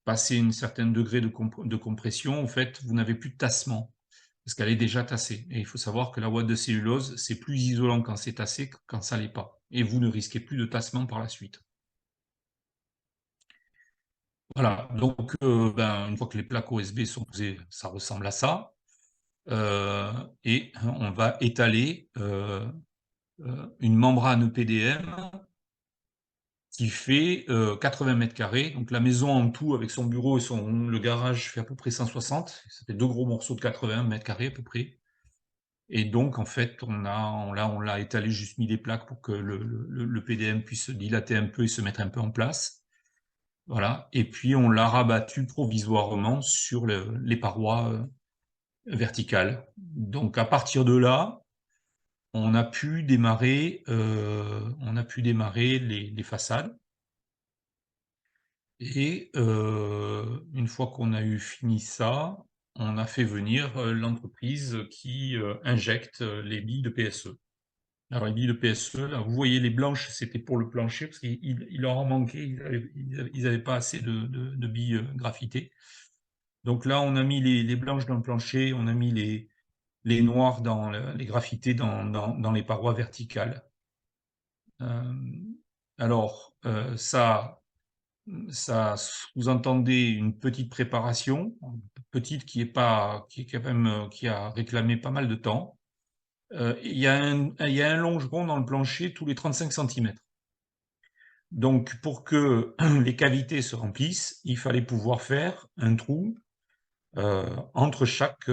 passé un certain degré de compression, en fait, vous n'avez plus de tassement, parce qu'elle est déjà tassée. Et il faut savoir que la ouate de cellulose, c'est plus isolant quand c'est tassé que quand ça ne l'est pas. Et vous ne risquez plus de tassement par la suite. Voilà, donc une fois que les plaques OSB sont posées, ça ressemble à ça. Et on va étaler une membrane EPDM qui fait 80 mètres carrés. Donc la maison en tout, avec son bureau et le garage, fait à peu près 160. Ça fait deux gros morceaux de 80 mètres carrés à peu près. Et donc, en fait, on l'a étalé, juste mis des plaques pour que le PDM puisse se dilater un peu et se mettre un peu en place. Voilà. Et puis, on l'a rabattu provisoirement sur les parois verticales. Donc, à partir de là, on a pu démarrer les façades. Et une fois qu'on a eu fini ça, on a fait venir l'entreprise qui injecte les billes de PSE. Alors les billes de PSE, là, vous voyez les blanches, c'était pour le plancher, parce qu'il leur en manquait, ils n'avaient pas assez de billes graphitées. Donc là, on a mis les blanches dans le plancher, on a mis les noires les graffités dans les parois verticales. Alors, ça sous-entendait une petite préparation, petite qui a réclamé pas mal de temps. Il y a un longeron dans le plancher tous les 35 cm. Donc, pour que les cavités se remplissent, il fallait pouvoir faire un trou entre chaque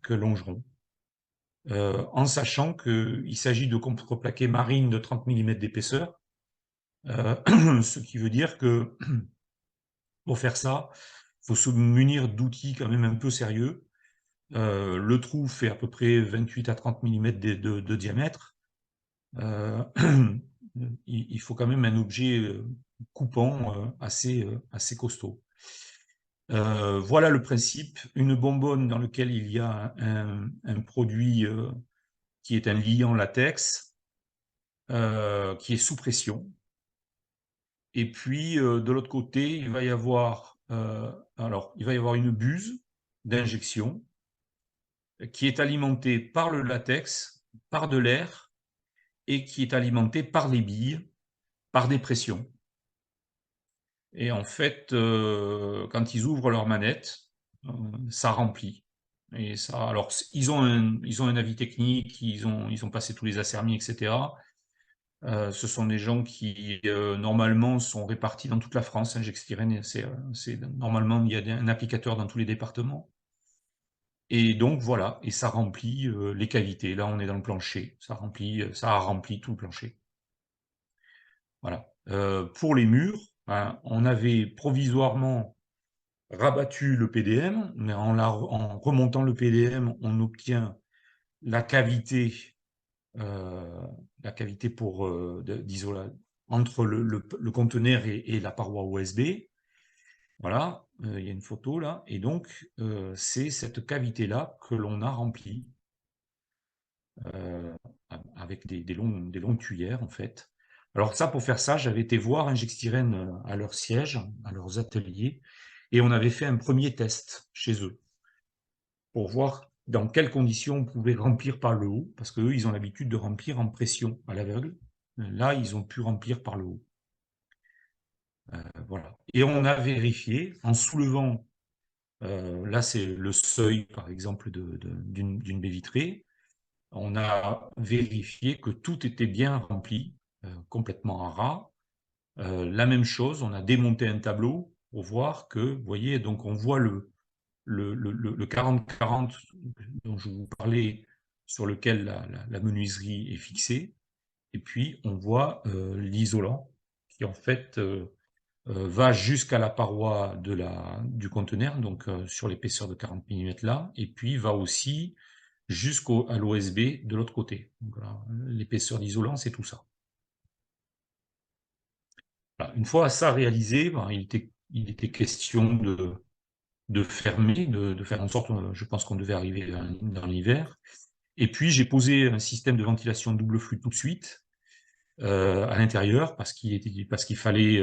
longeron, en sachant qu'il s'agit de contreplaqué marine de 30 mm d'épaisseur, ce qui veut dire que Pour faire ça, il faut se munir d'outils quand même un peu sérieux. Le trou fait à peu près 28 à 30 millimètres de diamètre. Euh, il faut quand même un objet coupant assez costaud. Voilà le principe, une bonbonne dans laquelle il y a un produit qui est un liant latex, qui est sous pression. Et puis, de l'autre côté, il va y avoir une buse d'injection qui est alimentée par le latex, par de l'air, et qui est alimentée par les billes, par des pressions. Et en fait, quand ils ouvrent leur manette, ça remplit. Et ça, alors, ils ont un avis technique, ils ont passé tous les assermis, etc. Ce sont des gens qui, normalement, sont répartis dans toute la France. Injextyrène, normalement, il y a un applicateur dans tous les départements. Et donc, voilà, et ça remplit les cavités. Là, on est dans le plancher. Ça a rempli tout le plancher. Voilà. Pour les murs, ben, on avait provisoirement rabattu le PDM, mais en remontant le PDM, on obtient la cavité entre le conteneur et la paroi USB. Voilà, il y a une photo là, et donc c'est cette cavité-là que l'on a remplie euh, avec des longues tuyères en fait. Alors ça, pour faire ça, j'avais été voir Injextyrène à leur siège, à leurs ateliers, et on avait fait un premier test chez eux pour voir dans quelles conditions on pouvait remplir par le haut, parce qu'eux, ils ont l'habitude de remplir en pression à l'aveugle. Là, ils ont pu remplir par le haut. Voilà. Et on a vérifié en soulevant, là c'est le seuil par exemple d'une baie vitrée, on a vérifié que tout était bien rempli, complètement à ras. La même chose, on a démonté un tableau pour voir que, vous voyez, donc on voit le 40-40 dont je vous parlais, sur lequel la menuiserie est fixée, et puis on voit l'isolant qui en fait va jusqu'à la paroi du conteneur, donc sur l'épaisseur de 40 millimètres là, et puis va aussi jusqu'à l'OSB de l'autre côté. Voilà, l'épaisseur d'isolant, c'est tout ça. Voilà. Une fois ça réalisé, ben, il était question de fermer, de faire en sorte, je pense qu'on devait arriver dans l'hiver. Et puis j'ai posé un système de ventilation double flux tout de suite à l'intérieur parce qu'il fallait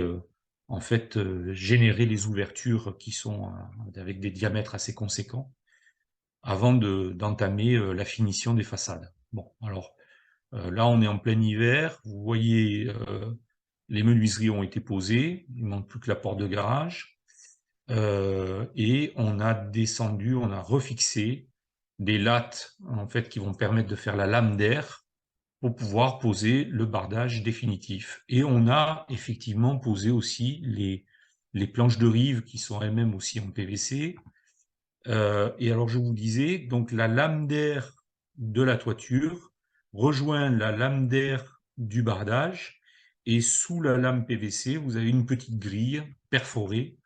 en fait générer les ouvertures qui sont avec des diamètres assez conséquents avant d'entamer la finition des façades. Bon, alors là on est en plein hiver, vous voyez les menuiseries ont été posées, il ne manque plus que la porte de garage. Et on a descendu, on a refixé des lattes en fait qui vont permettre de faire la lame d'air pour pouvoir poser le bardage définitif. Et on a effectivement posé aussi les planches de rive qui sont elles-mêmes aussi en PVC. Et alors je vous disais, donc la lame d'air de la toiture rejoint la lame d'air du bardage, et sous la lame PVC, vous avez une petite grille perforée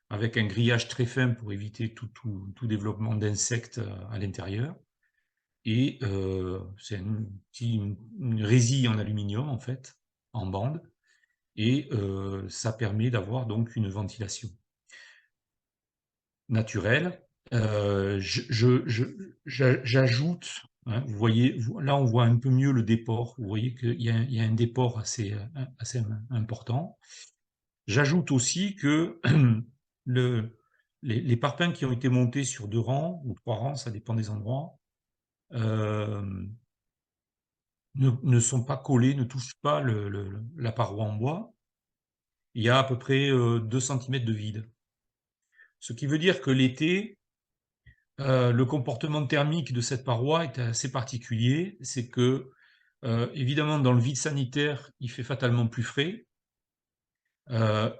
avec un grillage très fin pour éviter tout développement d'insectes à l'intérieur. Et c'est une résille en aluminium, en fait, en bande, et ça permet d'avoir donc une ventilation naturelle. J'ajoute, hein, vous voyez, là on voit un peu mieux le déport, vous voyez qu'il y a un déport assez important. J'ajoute aussi que les parpaings qui ont été montés sur 2 rangs ou 3 rangs, ça dépend des endroits, euh, ne sont pas collés, ne touchent pas la paroi en bois. Il y a à peu près 2 cm de vide. Ce qui veut dire que l'été, le comportement thermique de cette paroi est assez particulier. C'est que, évidemment, dans le vide sanitaire, il fait fatalement plus frais.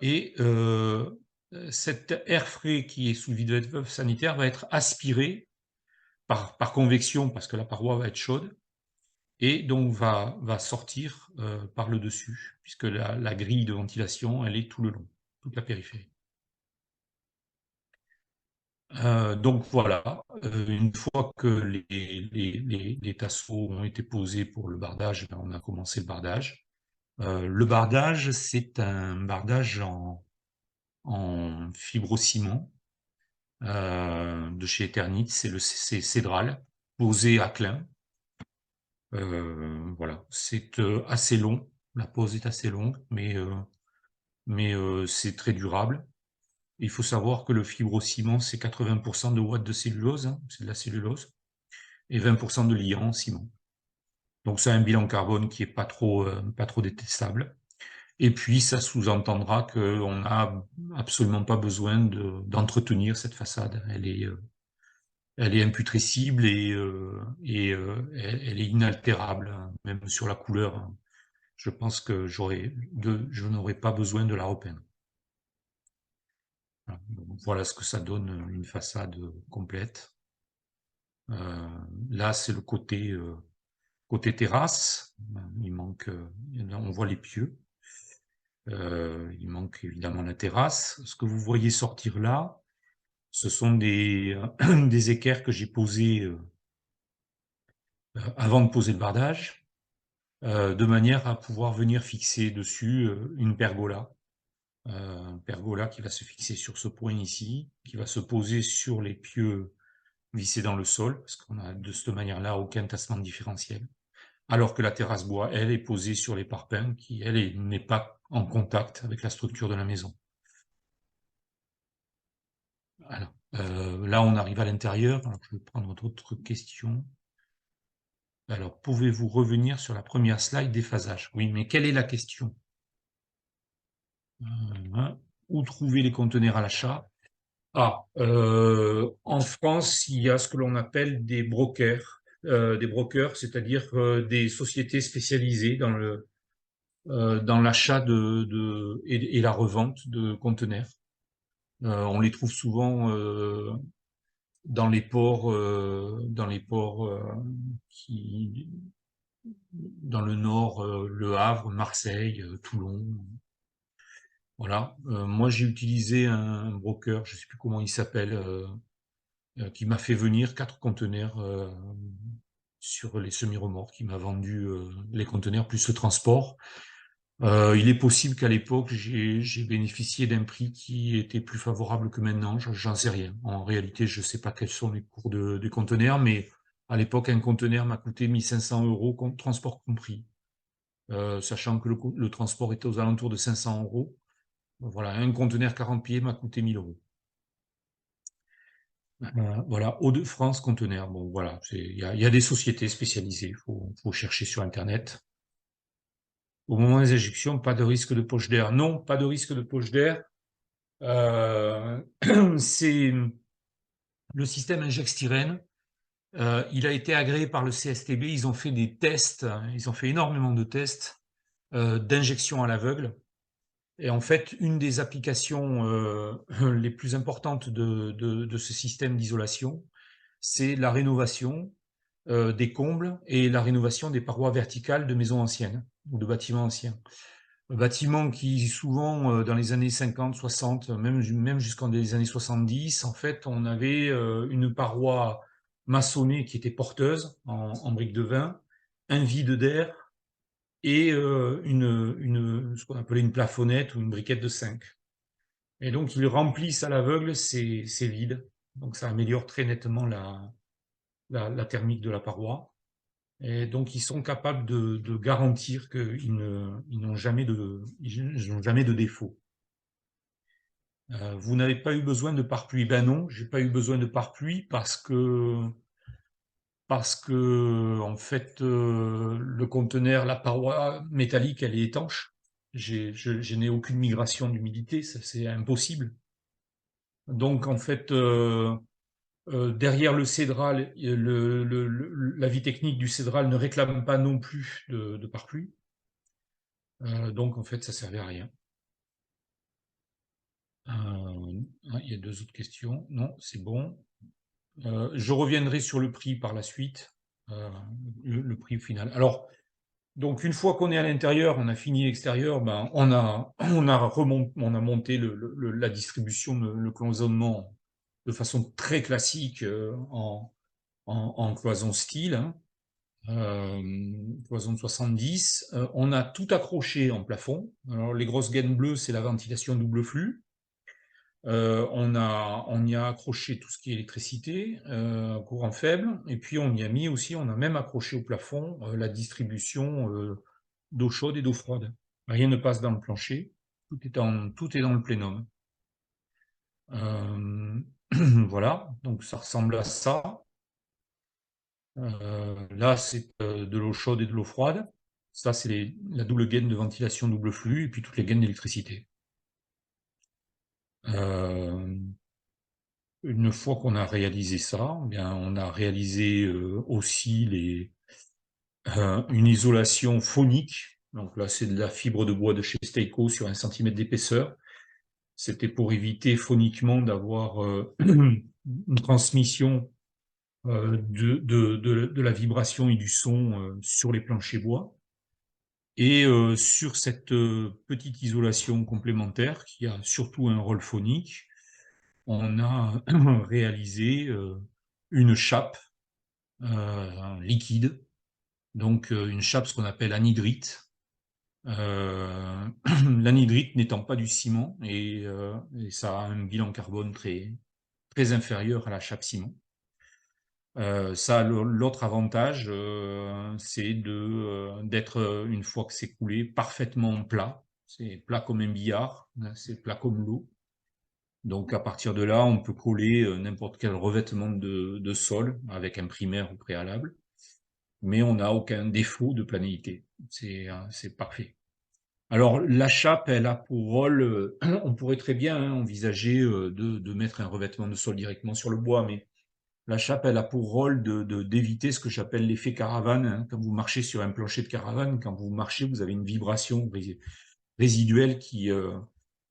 Et cet air frais qui est sous le vide sanitaire va être aspiré par convection, parce que la paroi va être chaude, et donc va sortir par le dessus, puisque la grille de ventilation, elle est tout le long, toute la périphérie. Donc voilà, une fois que les tasseaux ont été posés pour le bardage, ben, on a commencé le bardage. Le bardage, c'est un bardage en fibrociment de chez Eternit, c'est Cédral, posé à clin. Voilà, c'est assez long, la pose est assez longue, mais c'est très durable. Il faut savoir que le fibrociment, c'est 80% de watts de cellulose, hein, c'est de la cellulose, et 20% de liant en ciment. Donc ça a un bilan carbone qui est pas trop détestable. Et puis ça sous-entendra qu'on n'a absolument pas besoin d'entretenir cette façade. Elle est imputrescible elle est inaltérable, hein, même sur la couleur, hein. Je pense que je n'aurais pas besoin de la repeindre. Voilà. Donc, voilà ce que ça donne, une façade complète. Là, c'est le côté terrasse. On voit les pieux. Il manque évidemment la terrasse. Ce que vous voyez sortir là, ce sont des équerres que j'ai posés avant de poser le bardage, de manière à pouvoir venir fixer dessus une pergola. Un pergola qui va se fixer sur ce point ici, qui va se poser sur les pieux vissés dans le sol, parce qu'on a de cette manière-là aucun tassement différentiel. Alors que la terrasse bois, elle, est posée sur les parpaings, qui, elle, n'est pas en contact avec la structure de la maison. Voilà. Là, on arrive à l'intérieur. Je vais prendre d'autres questions. Alors, pouvez-vous revenir sur la première slide des phasages? Oui, mais quelle est la question? Où trouver les conteneurs à l'achat? En France, il y a ce que l'on appelle des brokers. Des brokers, c'est-à-dire des sociétés spécialisées dans l'achat et la revente de conteneurs. On les trouve souvent dans les ports dans le nord, Le Havre, Marseille, Toulon. Voilà. Moi, j'ai utilisé un broker, je ne sais plus comment il s'appelle, qui m'a fait venir 4 conteneurs sur les semi-remorques, qui m'a vendu les conteneurs plus le transport. Il est possible qu'à l'époque, j'ai bénéficié d'un prix qui était plus favorable que maintenant, j'en sais rien. En réalité, je ne sais pas quels sont les cours des conteneurs, mais à l'époque, un conteneur m'a coûté 1 500 €, transport compris. Sachant que le transport était aux alentours de 500 €. Voilà, un conteneur 40 pieds m'a coûté 1 000 €. Voilà, Hauts-de-France conteneurs. Bon, voilà, il y a des sociétés spécialisées, faut chercher sur Internet. Au moment des injections, pas de risque de poche d'air. Non, pas de risque de poche d'air. C'est le système injectstyrène. Il a été agréé par le CSTB. Ils ont fait des tests, hein, ils ont fait énormément de tests d'injection à l'aveugle. Et en fait, une des applications les plus importantes de ce système d'isolation, c'est la rénovation des combles et la rénovation des parois verticales de maisons anciennes ou de bâtiments anciens. Bâtiments qui souvent, dans les années 50, 60, même jusqu'en les années 70, en fait, on avait une paroi maçonnée qui était porteuse en briques de vin, un vide d'air et ce qu'on appelait une plafonnette ou une briquette de 5. Et donc, ils remplissent à l'aveugle ces vides. Donc, ça améliore très nettement la thermique de la paroi. Et donc, ils sont capables de garantir qu'ils n'ont jamais de défaut. Vous n'avez pas eu besoin de pare-pluie? Ben non, j'ai pas eu besoin de pare-pluie parce que en fait, le conteneur, la paroi métallique, elle est étanche. Je n'ai aucune migration d'humidité, c'est impossible. Donc, en fait, derrière le cédral, la vie technique du cédral ne réclame pas non plus de pare-pluie. Donc, en fait, ça servait à rien. Il y a 2 autres questions. Non, c'est bon. Je reviendrai sur le prix par la suite, le prix final. Alors, donc une fois qu'on est à l'intérieur, on a fini l'extérieur, ben, on a monté la distribution, le cloisonnement de façon très classique en cloison style, hein, cloison de 70. On a tout accroché en plafond. Alors, les grosses gaines bleues, c'est la ventilation double flux. On y a accroché tout ce qui est électricité, courant faible, et puis on y a mis aussi, on a même accroché au plafond la distribution d'eau chaude et d'eau froide. Rien ne passe dans le plancher, tout est dans le plénum. Voilà, donc ça ressemble à ça. Là, c'est de l'eau chaude et de l'eau froide. Ça, c'est la double gaine de ventilation double flux, et puis toutes les gaines d'électricité. Une fois qu'on a réalisé ça, eh bien, on a réalisé aussi une isolation phonique. Donc là, c'est de la fibre de bois de chez Steico sur 1 cm d'épaisseur. C'était pour éviter phoniquement d'avoir une transmission de la vibration et du son sur les planchers bois. Et sur cette petite isolation complémentaire, qui a surtout un rôle phonique, on a réalisé une chape liquide, donc une chape, ce qu'on appelle anhydrite. L'anhydrite n'étant pas du ciment, et ça a un bilan carbone très, très inférieur à la chape ciment. Ça, l'autre avantage, c'est d'être, une fois que c'est coulé, parfaitement plat. C'est plat comme un billard, hein, c'est plat comme l'eau. Donc à partir de là, on peut coller n'importe quel revêtement de sol avec un primaire au préalable, mais on n'a aucun défaut de planéité. C'est parfait. Alors la chape, elle a pour rôle, on pourrait très bien envisager de mettre un revêtement de sol directement sur le bois, mais la chape, elle a pour rôle d'éviter ce que j'appelle l'effet caravane, hein. Quand vous marchez sur un plancher de caravane, quand vous marchez, vous avez une vibration résiduelle qui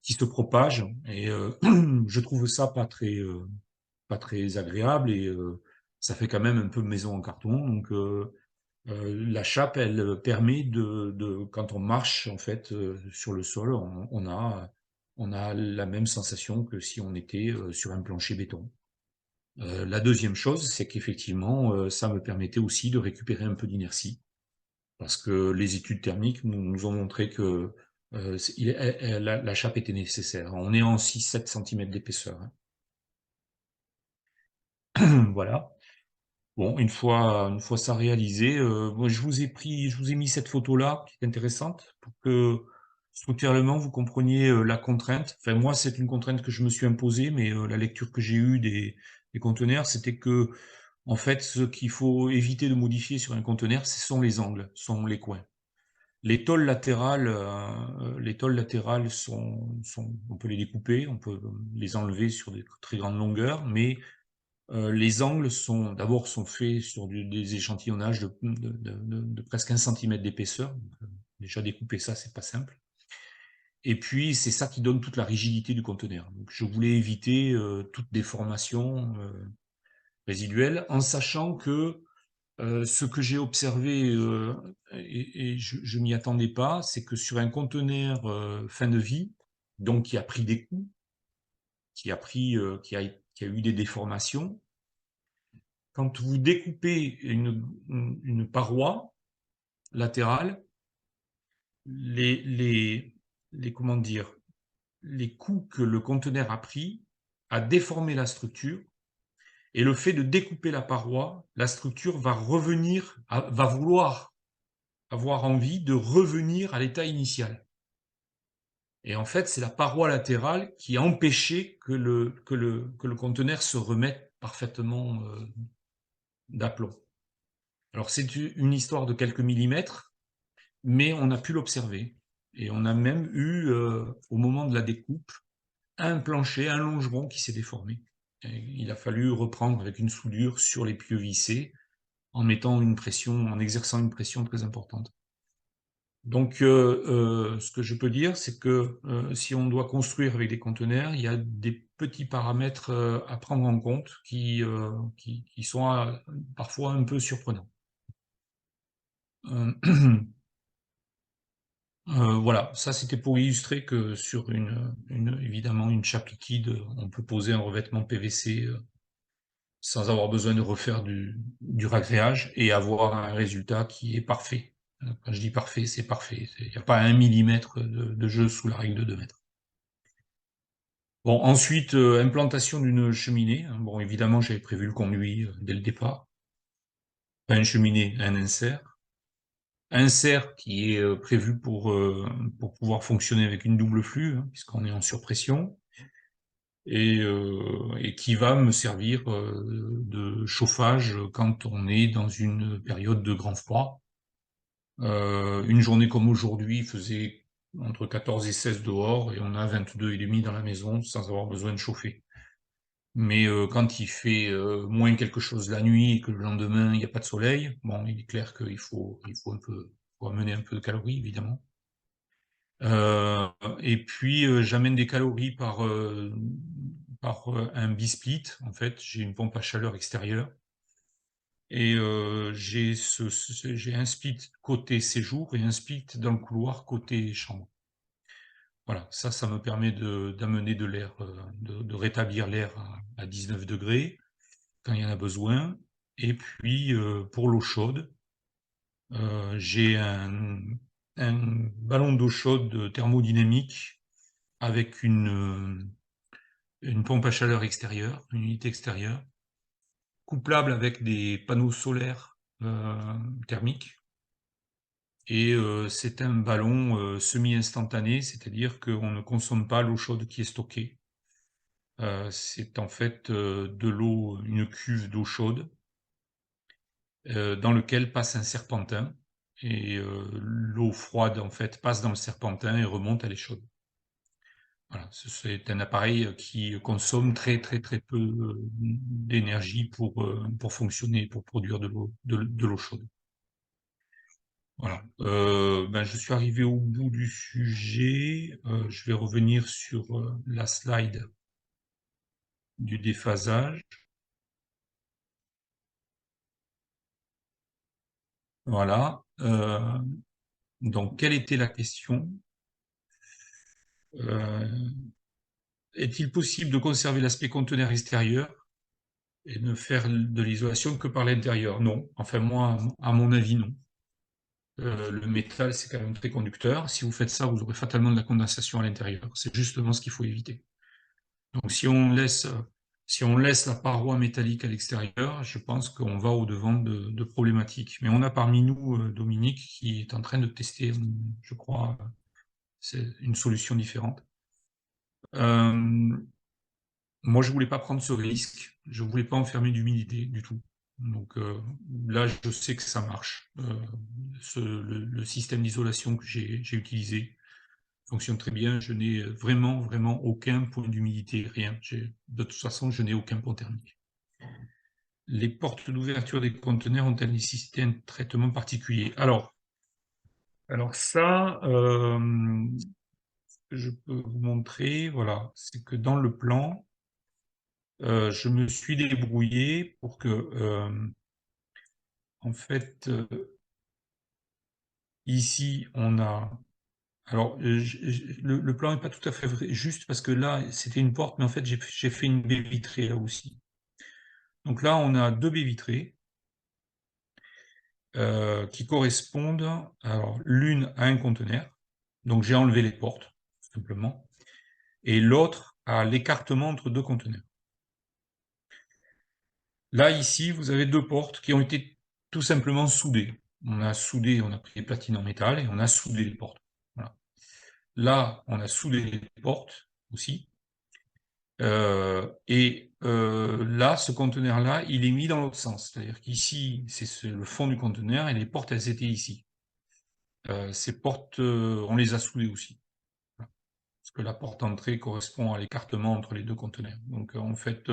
se propage, et je trouve ça pas très agréable, et ça fait quand même un peu maison en carton. Donc la chape, elle permet quand on marche en fait sur le sol, on a la même sensation que si on était sur un plancher béton. La deuxième chose, c'est qu'effectivement, ça me permettait aussi de récupérer un peu d'inertie, parce que les études thermiques nous ont montré que la chape était nécessaire. On est en 6-7 cm d'épaisseur, hein. Voilà. Bon, une fois ça réalisé, moi je vous ai mis cette photo-là, qui est intéressante, pour que structurellement vous compreniez la contrainte. Enfin, moi, c'est une contrainte que je me suis imposée, mais la lecture que j'ai eue des conteneurs, c'était que, en fait, ce qu'il faut éviter de modifier sur un conteneur, ce sont les angles, sont les coins. Les tôles latérales on peut les découper, on peut les enlever sur des très grandes longueurs, mais les angles d'abord sont faits sur des échantillonnages de presque 1 cm d'épaisseur. Déjà découper ça, c'est pas simple. Et puis c'est ça qui donne toute la rigidité du conteneur. Donc je voulais éviter toute déformation résiduelle, en sachant que ce que j'ai observé, et je m'y attendais pas, c'est que sur un conteneur fin de vie, donc qui a pris des coups, qui a eu des déformations, quand vous découpez une paroi latérale, les, les, comment dire, les coups que le conteneur a pris a déformé la structure, et le fait de découper la paroi, la structure va va vouloir avoir envie de revenir à l'état initial. Et en fait, c'est la paroi latérale qui a empêché que le conteneur se remette parfaitement d'aplomb. Alors c'est une histoire de quelques millimètres, mais on a pu l'observer. Et on a même eu, au moment de la découpe, un plancher, un longeron qui s'est déformé. Et il a fallu reprendre avec une soudure sur les pieux vissés, en exerçant une pression très importante. Donc, ce que je peux dire, c'est que si on doit construire avec des conteneurs, il y a des petits paramètres à prendre en compte qui sont parfois un peu surprenants. Voilà, ça c'était pour illustrer que sur évidemment une chape liquide, on peut poser un revêtement PVC sans avoir besoin de refaire du ragréage et avoir un résultat qui est parfait. Quand je dis parfait, c'est parfait. Il n'y a pas 1 mm de jeu sous la règle de 2 mètres. Bon, ensuite, implantation d'une cheminée. Bon, évidemment, j'avais prévu le conduit dès le départ. Pas une cheminée, un insert. Insert qui est prévu pour pouvoir fonctionner avec une double flux, hein, puisqu'on est en surpression, et qui va me servir de chauffage quand on est dans une période de grand froid. Une journée comme aujourd'hui, il faisait entre 14 et 16 dehors, et on a 22,5 dans la maison sans avoir besoin de chauffer. Mais quand il fait moins quelque chose la nuit et que le lendemain il n'y a pas de soleil, bon, il est clair faut amener un peu de calories, évidemment. Et puis j'amène des calories par un bisplit. En fait, j'ai une pompe à chaleur extérieure et j'ai un split côté séjour et un split dans le couloir côté chambre. Voilà, ça me permet d'amener de l'air, de rétablir l'air à 19 degrés quand il y en a besoin. Et puis pour l'eau chaude, j'ai un ballon d'eau chaude thermodynamique avec une pompe à chaleur extérieure, une unité extérieure, couplable avec des panneaux solaires thermiques. Et c'est un ballon semi-instantané, c'est-à-dire qu'on ne consomme pas l'eau chaude qui est stockée. C'est en fait de l'eau, une cuve d'eau chaude dans lequel passe un serpentin. Et l'eau froide en fait passe dans le serpentin et remonte, elle est chaude. Voilà, c'est un appareil qui consomme très très très peu d'énergie pour fonctionner, pour produire de l'eau chaude. Voilà. Ben, je suis arrivé au bout du sujet. Je vais revenir sur la slide du déphasage. Voilà. Donc, quelle était la question? Est-il possible de conserver l'aspect conteneur extérieur et ne faire de l'isolation que par l'intérieur? Non. Enfin, moi, à mon avis, non. Le métal, c'est quand même très conducteur. Si vous faites ça, vous aurez fatalement de la condensation à l'intérieur. C'est justement ce qu'il faut éviter. Donc, si on laisse la paroi métallique à l'extérieur, je pense qu'on va au-devant de problématiques. Mais on a parmi nous Dominique qui est en train de tester, je crois, c'est une solution différente. Euh, Moi, je voulais pas prendre ce risque. Je voulais pas enfermer d'humidité du tout. Donc là, je sais que ça marche. Le système d'isolation que j'ai utilisé fonctionne très bien. Je n'ai vraiment, vraiment aucun point d'humidité, rien. De toute façon, je n'ai aucun point thermique. Les portes d'ouverture des conteneurs ont-elles nécessité un traitement particulier? Alors ça, je peux vous montrer, voilà, c'est que dans le plan, je me suis débrouillé pour que, en fait, ici, on a... Alors, le plan n'est pas tout à fait juste parce que là, c'était une porte, mais en fait, j'ai fait une baie vitrée là aussi. Donc là, on a deux baies vitrées qui correspondent, alors l'une à un conteneur, donc j'ai enlevé les portes, tout simplement, et l'autre à l'écartement entre deux conteneurs. Là, ici, vous avez deux portes qui ont été tout simplement soudées. On a pris les platines en métal et on a soudé les portes. Voilà. Là, on a soudé les portes aussi. Là, ce conteneur-là, il est mis dans l'autre sens. C'est-à-dire qu'ici, c'est le fond du conteneur et les portes, elles étaient ici. Ces portes, on les a soudées aussi. Voilà. Parce que la porte d'entrée correspond à l'écartement entre les deux conteneurs. Donc, en fait,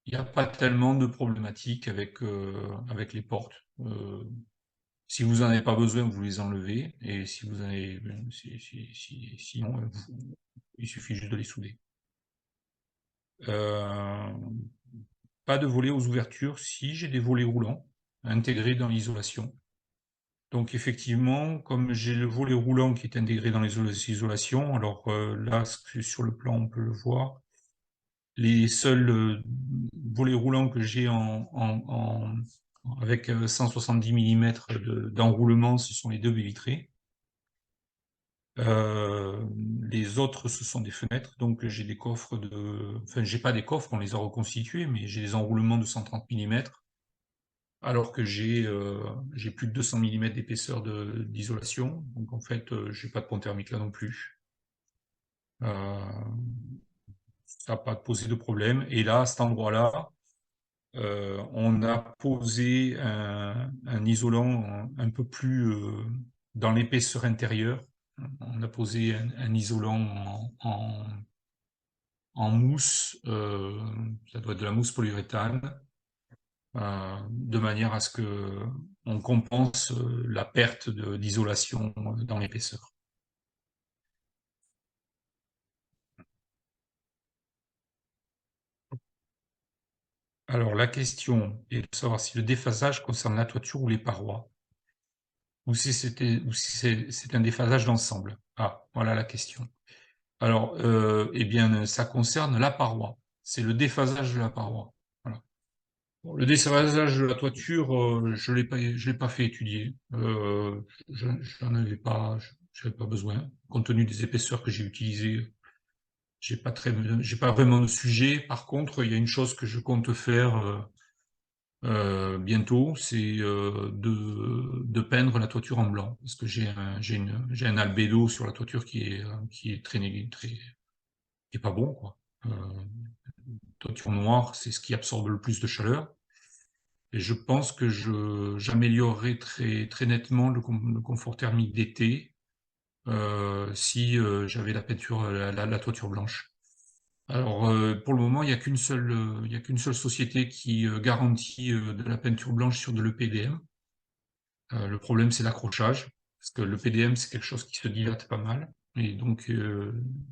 il n'y a pas tellement de problématiques avec les portes. Si vous n'en avez pas besoin, vous les enlevez. Et si vous en avez, sinon, il suffit juste de les souder. Pas de volets aux ouvertures. Si, j'ai des volets roulants intégrés dans l'isolation. Donc effectivement, comme j'ai le volet roulant qui est intégré dans les isolations, alors là, sur le plan, on peut le voir, les seuls volets roulants que j'ai avec 170 mm d'enroulement, ce sont les deux baies vitrées. Les autres, ce sont des fenêtres, donc j'ai des coffres Enfin, j'ai pas des coffres, on les a reconstitués, mais j'ai des enroulements de 130 mm, alors que j'ai plus de 200 mm d'épaisseur d'isolation, donc en fait, j'ai pas de pont thermique là non plus. Ça n'a pas posé de problème. Et là, à cet endroit-là, on a posé un isolant un peu plus dans l'épaisseur intérieure. On a posé un isolant en mousse, ça doit être de la mousse polyuréthane, de manière à ce que on compense la perte d'isolation dans l'épaisseur. Alors la question est de savoir si le déphasage concerne la toiture ou les parois, ou si c'est un déphasage d'ensemble. Ah, voilà la question. Alors, eh bien, ça concerne la paroi. C'est le déphasage de la paroi. Voilà. Bon, le déphasage de la toiture, je l'ai pas fait étudier. J'en avais pas, j'avais pas besoin. Compte tenu des épaisseurs que j'ai utilisées, j'ai pas vraiment de sujet. Par contre, il y a une chose que je compte faire bientôt, c'est de peindre la toiture en blanc, parce que j'ai un albédo sur la toiture qui est qui est pas bon, quoi. Toiture noire, c'est ce qui absorbe le plus de chaleur. Et je pense que j'améliorerai très nettement le confort thermique d'été si j'avais la peinture, la toiture blanche. Alors pour le moment, il y a qu'une seule société qui garantit de la peinture blanche sur de l'EPDM. Le problème, c'est l'accrochage, parce que l'EPDM, c'est quelque chose qui se dilate pas mal, et donc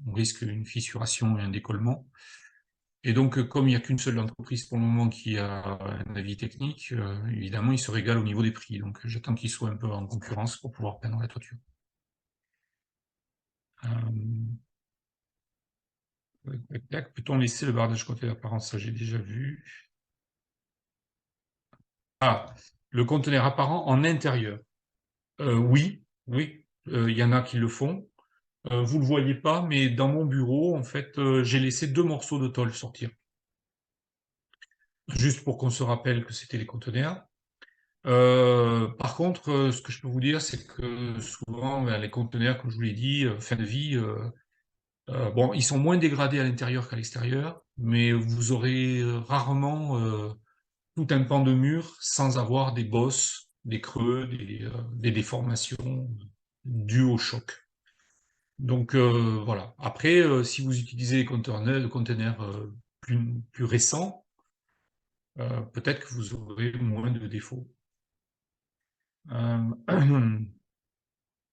on risque une fissuration et un décollement. Et donc, comme il n'y a qu'une seule entreprise pour le moment qui a un avis technique, évidemment, il se régale au niveau des prix. Donc, j'attends qu'il soit un peu en concurrence pour pouvoir peindre la toiture. Peut-on laisser le bardage côté d'apparence? Ça, j'ai déjà vu. Ah, le conteneur apparent en intérieur. Oui, oui, il y en a qui le font. Vous le voyez pas, mais dans mon bureau, en fait, j'ai laissé 2 morceaux de tôle sortir. Juste pour qu'on se rappelle que c'était les conteneurs. Par contre, ce que je peux vous dire, c'est que souvent, ben, les conteneurs, comme je vous l'ai dit, fin de vie, bon, ils sont moins dégradés à l'intérieur qu'à l'extérieur, mais vous aurez rarement tout un pan de mur sans avoir des bosses, des creux, des déformations dues au choc. Donc voilà. Après, si vous utilisez des conteneurs plus récents, peut-être que vous aurez moins de défauts. Vous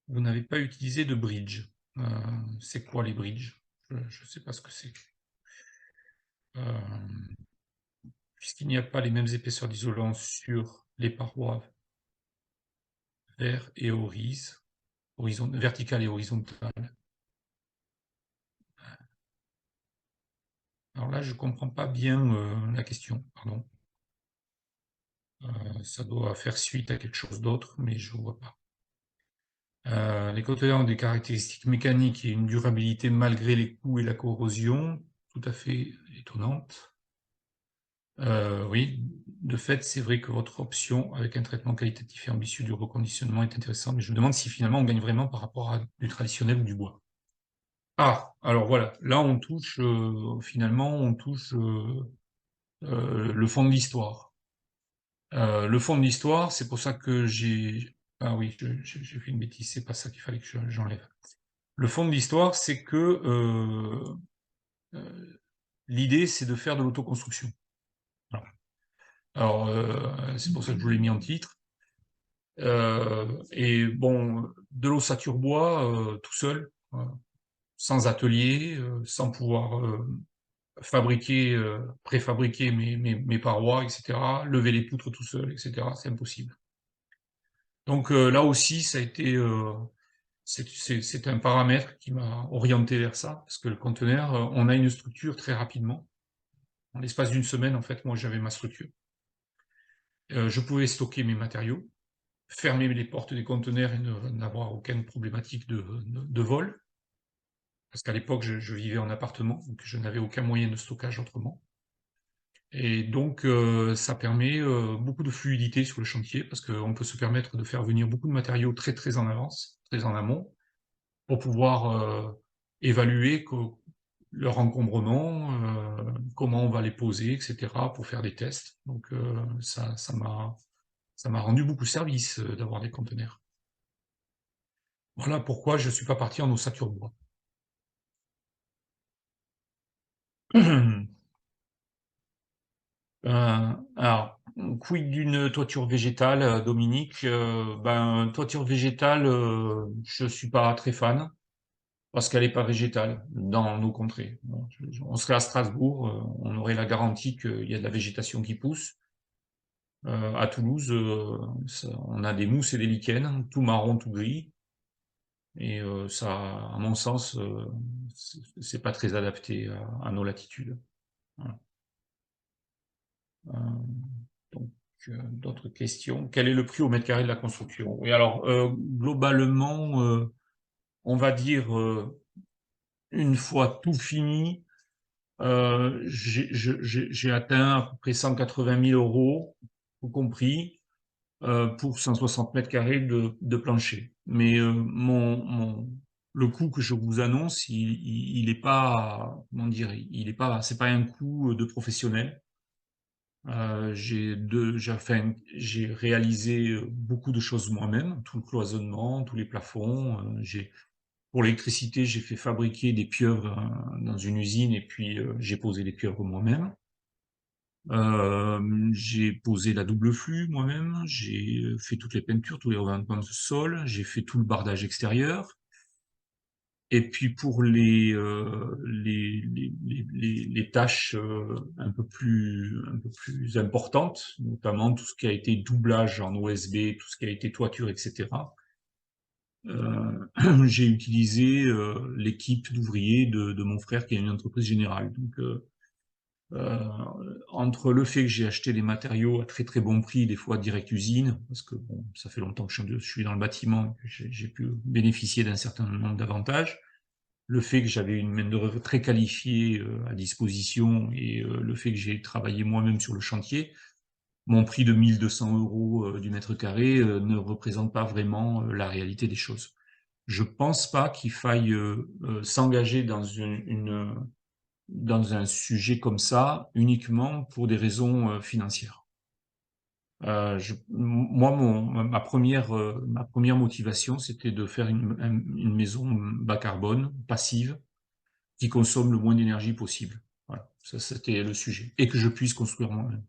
n'avez pas utilisé de bridge. C'est quoi les bridges? Je ne sais pas ce que c'est. Puisqu'il n'y a pas les mêmes épaisseurs d'isolant sur les parois verticales et horizontales. Alors là, je ne comprends pas bien la question, pardon. Ça doit faire suite à quelque chose d'autre, mais je ne vois pas. Les conteneurs ont des caractéristiques mécaniques et une durabilité malgré les coups et la corrosion, tout à fait étonnante. Oui, de fait, c'est vrai que votre option avec un traitement qualitatif et ambitieux du reconditionnement est intéressant, mais je me demande si finalement on gagne vraiment par rapport à du traditionnel ou du bois. Ah, alors voilà, là on touche, finalement, on touche le fond de l'histoire. Le fond de l'histoire, c'est pour ça que j'ai... Ah oui, j'ai fait une bêtise, c'est pas ça qu'il fallait que j'enlève. Le fond de l'histoire, c'est que l'idée, c'est de faire de l'autoconstruction. Voilà. Alors, c'est pour ça que je vous l'ai mis en titre. Et bon, de l'ossature bois, tout seul, sans atelier, sans pouvoir fabriquer, préfabriquer mes parois, etc., lever les poutres tout seul, etc., c'est impossible. Donc là aussi, ça a été, c'est un paramètre qui m'a orienté vers ça, parce que le conteneur, on a une structure très rapidement. En l'espace d'une semaine, en fait, moi, j'avais ma structure. Je pouvais stocker mes matériaux, fermer les portes des conteneurs et n'avoir aucune problématique de vol, parce qu'à l'époque, je vivais en appartement, donc je n'avais aucun moyen de stockage autrement. Et donc, ça permet beaucoup de fluidité sur le chantier, parce qu'on peut se permettre de faire venir beaucoup de matériaux très très en avance, très en amont, pour pouvoir évaluer leur encombrement, comment on va les poser, etc., pour faire des tests. Donc ça m'a rendu beaucoup service d'avoir des conteneurs. Voilà pourquoi je ne suis pas parti en ossature bois. Alors, quid d'une toiture végétale, Dominique? Ben, toiture végétale, je suis pas très fan, parce qu'elle n'est pas végétale dans nos contrées. Bon, on serait à Strasbourg, on aurait la garantie qu'il y a de la végétation qui pousse. À Toulouse, on a des mousses et des lichens, tout marron, tout gris, et ça, à mon sens, c'est pas très adapté à nos latitudes. Voilà. Donc, d'autres questions? Quel est le prix au mètre carré de la construction? Oui, alors, globalement, on va dire, une fois tout fini, j'ai atteint à peu près 180 000 € tout compris, pour 160 mètres carrés de plancher. Mais le coût que je vous annonce, il est pas, comment dire, il est pas, c'est pas un coût de professionnel. J'ai réalisé beaucoup de choses moi-même, tout le cloisonnement, tous les plafonds. Pour l'électricité, j'ai fait fabriquer des pieuvres dans une usine et puis j'ai posé les pieuvres moi-même. J'ai posé la double flux moi-même, j'ai fait toutes les peintures, tous les revêtements de sol, j'ai fait tout le bardage extérieur. Et puis pour les tâches un peu plus importantes, notamment tout ce qui a été doublage en OSB, tout ce qui a été toiture, etc., j'ai utilisé l'équipe d'ouvriers de mon frère qui a une entreprise générale. Donc, entre le fait que j'ai acheté des matériaux à très très bon prix, des fois direct usine, parce que bon, ça fait longtemps que je suis dans le bâtiment, que j'ai pu bénéficier d'un certain nombre d'avantages, le fait que j'avais une main-d'œuvre très qualifiée à disposition et le fait que j'ai travaillé moi-même sur le chantier, mon prix de 1 200 € du mètre carré ne représente pas vraiment la réalité des choses. Je pense pas qu'il faille s'engager dans un sujet comme ça uniquement pour des raisons financières. Moi, ma première motivation, c'était de faire une maison bas carbone, passive, qui consomme le moins d'énergie possible. Voilà, ça c'était le sujet. Et que je puisse construire moi-même.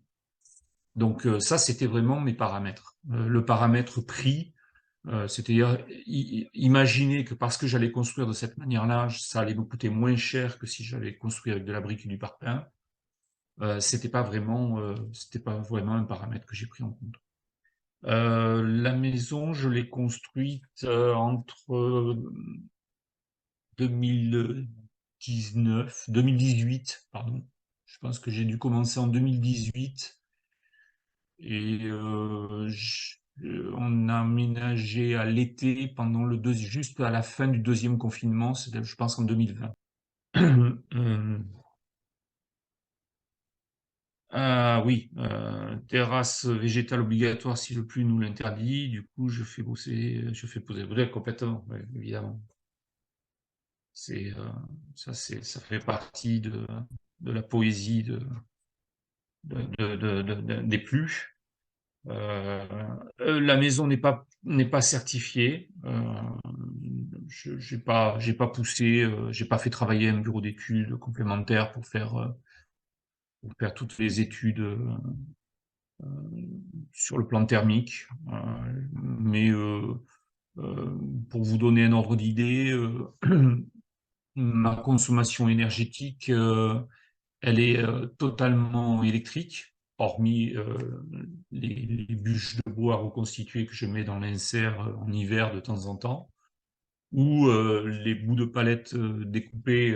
Donc ça, c'était vraiment mes paramètres. Le paramètre prix, c'est-à-dire imaginer que parce que j'allais construire de cette manière-là, ça allait me coûter moins cher que si j'avais construit avec de la brique et du parpaing. C'était pas vraiment un paramètre que j'ai pris en compte. La maison, je l'ai construite entre 2018, pardon. Je pense que j'ai dû commencer en 2018 et on a aménagé à l'été pendant juste à la fin du deuxième confinement, c'était, je pense, en 2020. Ah oui, terrasse végétale obligatoire si le pluie nous l'interdit. Du coup, je fais poser le complètement, ouais, évidemment. C'est ça fait partie de la poésie des pluies. La maison n'est pas certifiée. J'ai pas poussé, j'ai pas fait travailler un bureau d'études complémentaire pour faire toutes les études sur le plan thermique. Mais pour vous donner un ordre d'idée, ma consommation énergétique, elle est totalement électrique, hormis les bûches de bois reconstituées que je mets dans l'insert en hiver de temps en temps, ou les bouts de palettes découpées,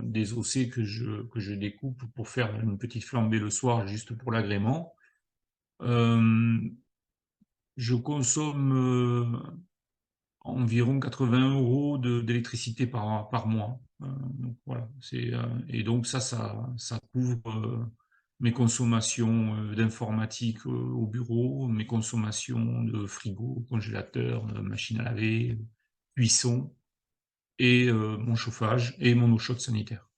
désossées que je découpe pour faire une petite flambée le soir juste pour l'agrément. Je consomme environ 80 € d'électricité par mois. Donc voilà, et donc ça couvre mes consommations d'informatique au bureau, mes consommations de frigo, congélateur, machine à laver, cuisson, et mon chauffage et mon eau chaude sanitaire.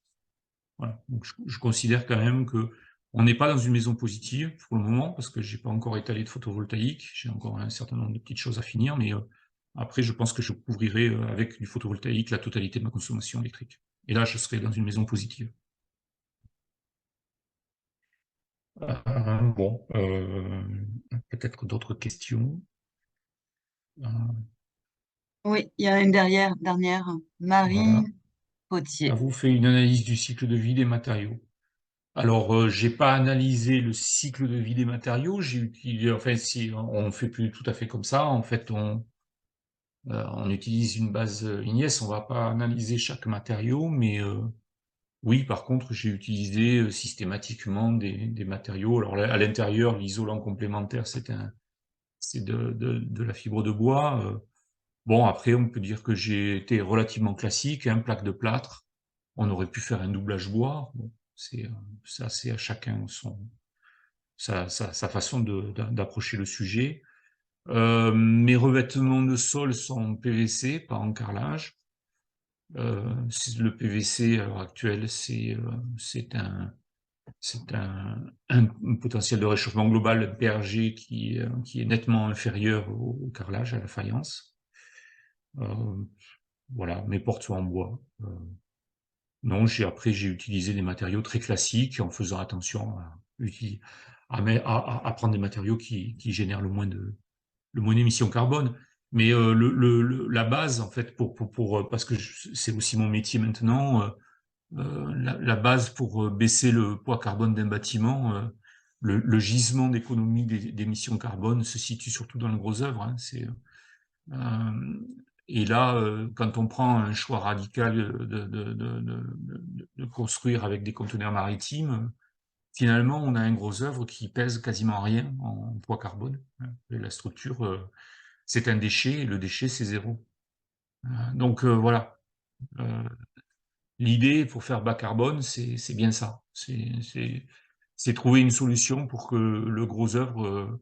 Voilà, donc je considère quand même que on n'est pas dans une maison positive pour le moment, parce que j'ai pas encore étalé de photovoltaïque, j'ai encore un certain nombre de petites choses à finir, mais après je pense que je couvrirai avec du photovoltaïque la totalité de ma consommation électrique. Et là, je serai dans une maison positive. Bon, peut-être d'autres questions? Heu, Oui, il y a une dernière, Marie voilà. Potier. Avez-vous fait une analyse du cycle de vie des matériaux? Alors, j'ai pas analysé le cycle de vie des matériaux, j'ai utilisé, enfin si, on fait plus tout à fait comme ça. En fait, on utilise une base, Igniess, on va pas analyser chaque matériau, mais oui, par contre, j'ai utilisé, systématiquement des matériaux. Alors là, à l'intérieur, l'isolant complémentaire, c'est de la fibre de bois. Bon, après, on peut dire que j'ai été relativement classique, hein, plaque de plâtre. On aurait pu faire un doublage bois. Bon, ça, c'est à chacun sa façon d'approcher le sujet. Mes revêtements de sol sont en PVC, pas en carrelage. Le PVC à l'heure actuelle, c'est un potentiel de réchauffement global, PRG, qui est nettement inférieur au carrelage, à la faïence. Voilà, mes portes sont en bois. Non, j'ai utilisé des matériaux très classiques en faisant attention à prendre des matériaux qui génèrent le moins d'émissions carbone. Mais la base, en fait, parce que c'est aussi mon métier maintenant, la base pour baisser le poids carbone d'un bâtiment, le gisement d'économie d'émissions carbone se situe surtout dans le gros œuvre, hein. Et là, quand on prend un choix radical de construire avec des conteneurs maritimes, finalement, on a un gros œuvre qui pèse quasiment rien en poids carbone, hein. Et la structure, c'est un déchet, et le déchet, c'est zéro. Donc voilà. Euh, L'idée pour faire bas carbone, c'est bien ça. C'est trouver une solution pour que le gros œuvre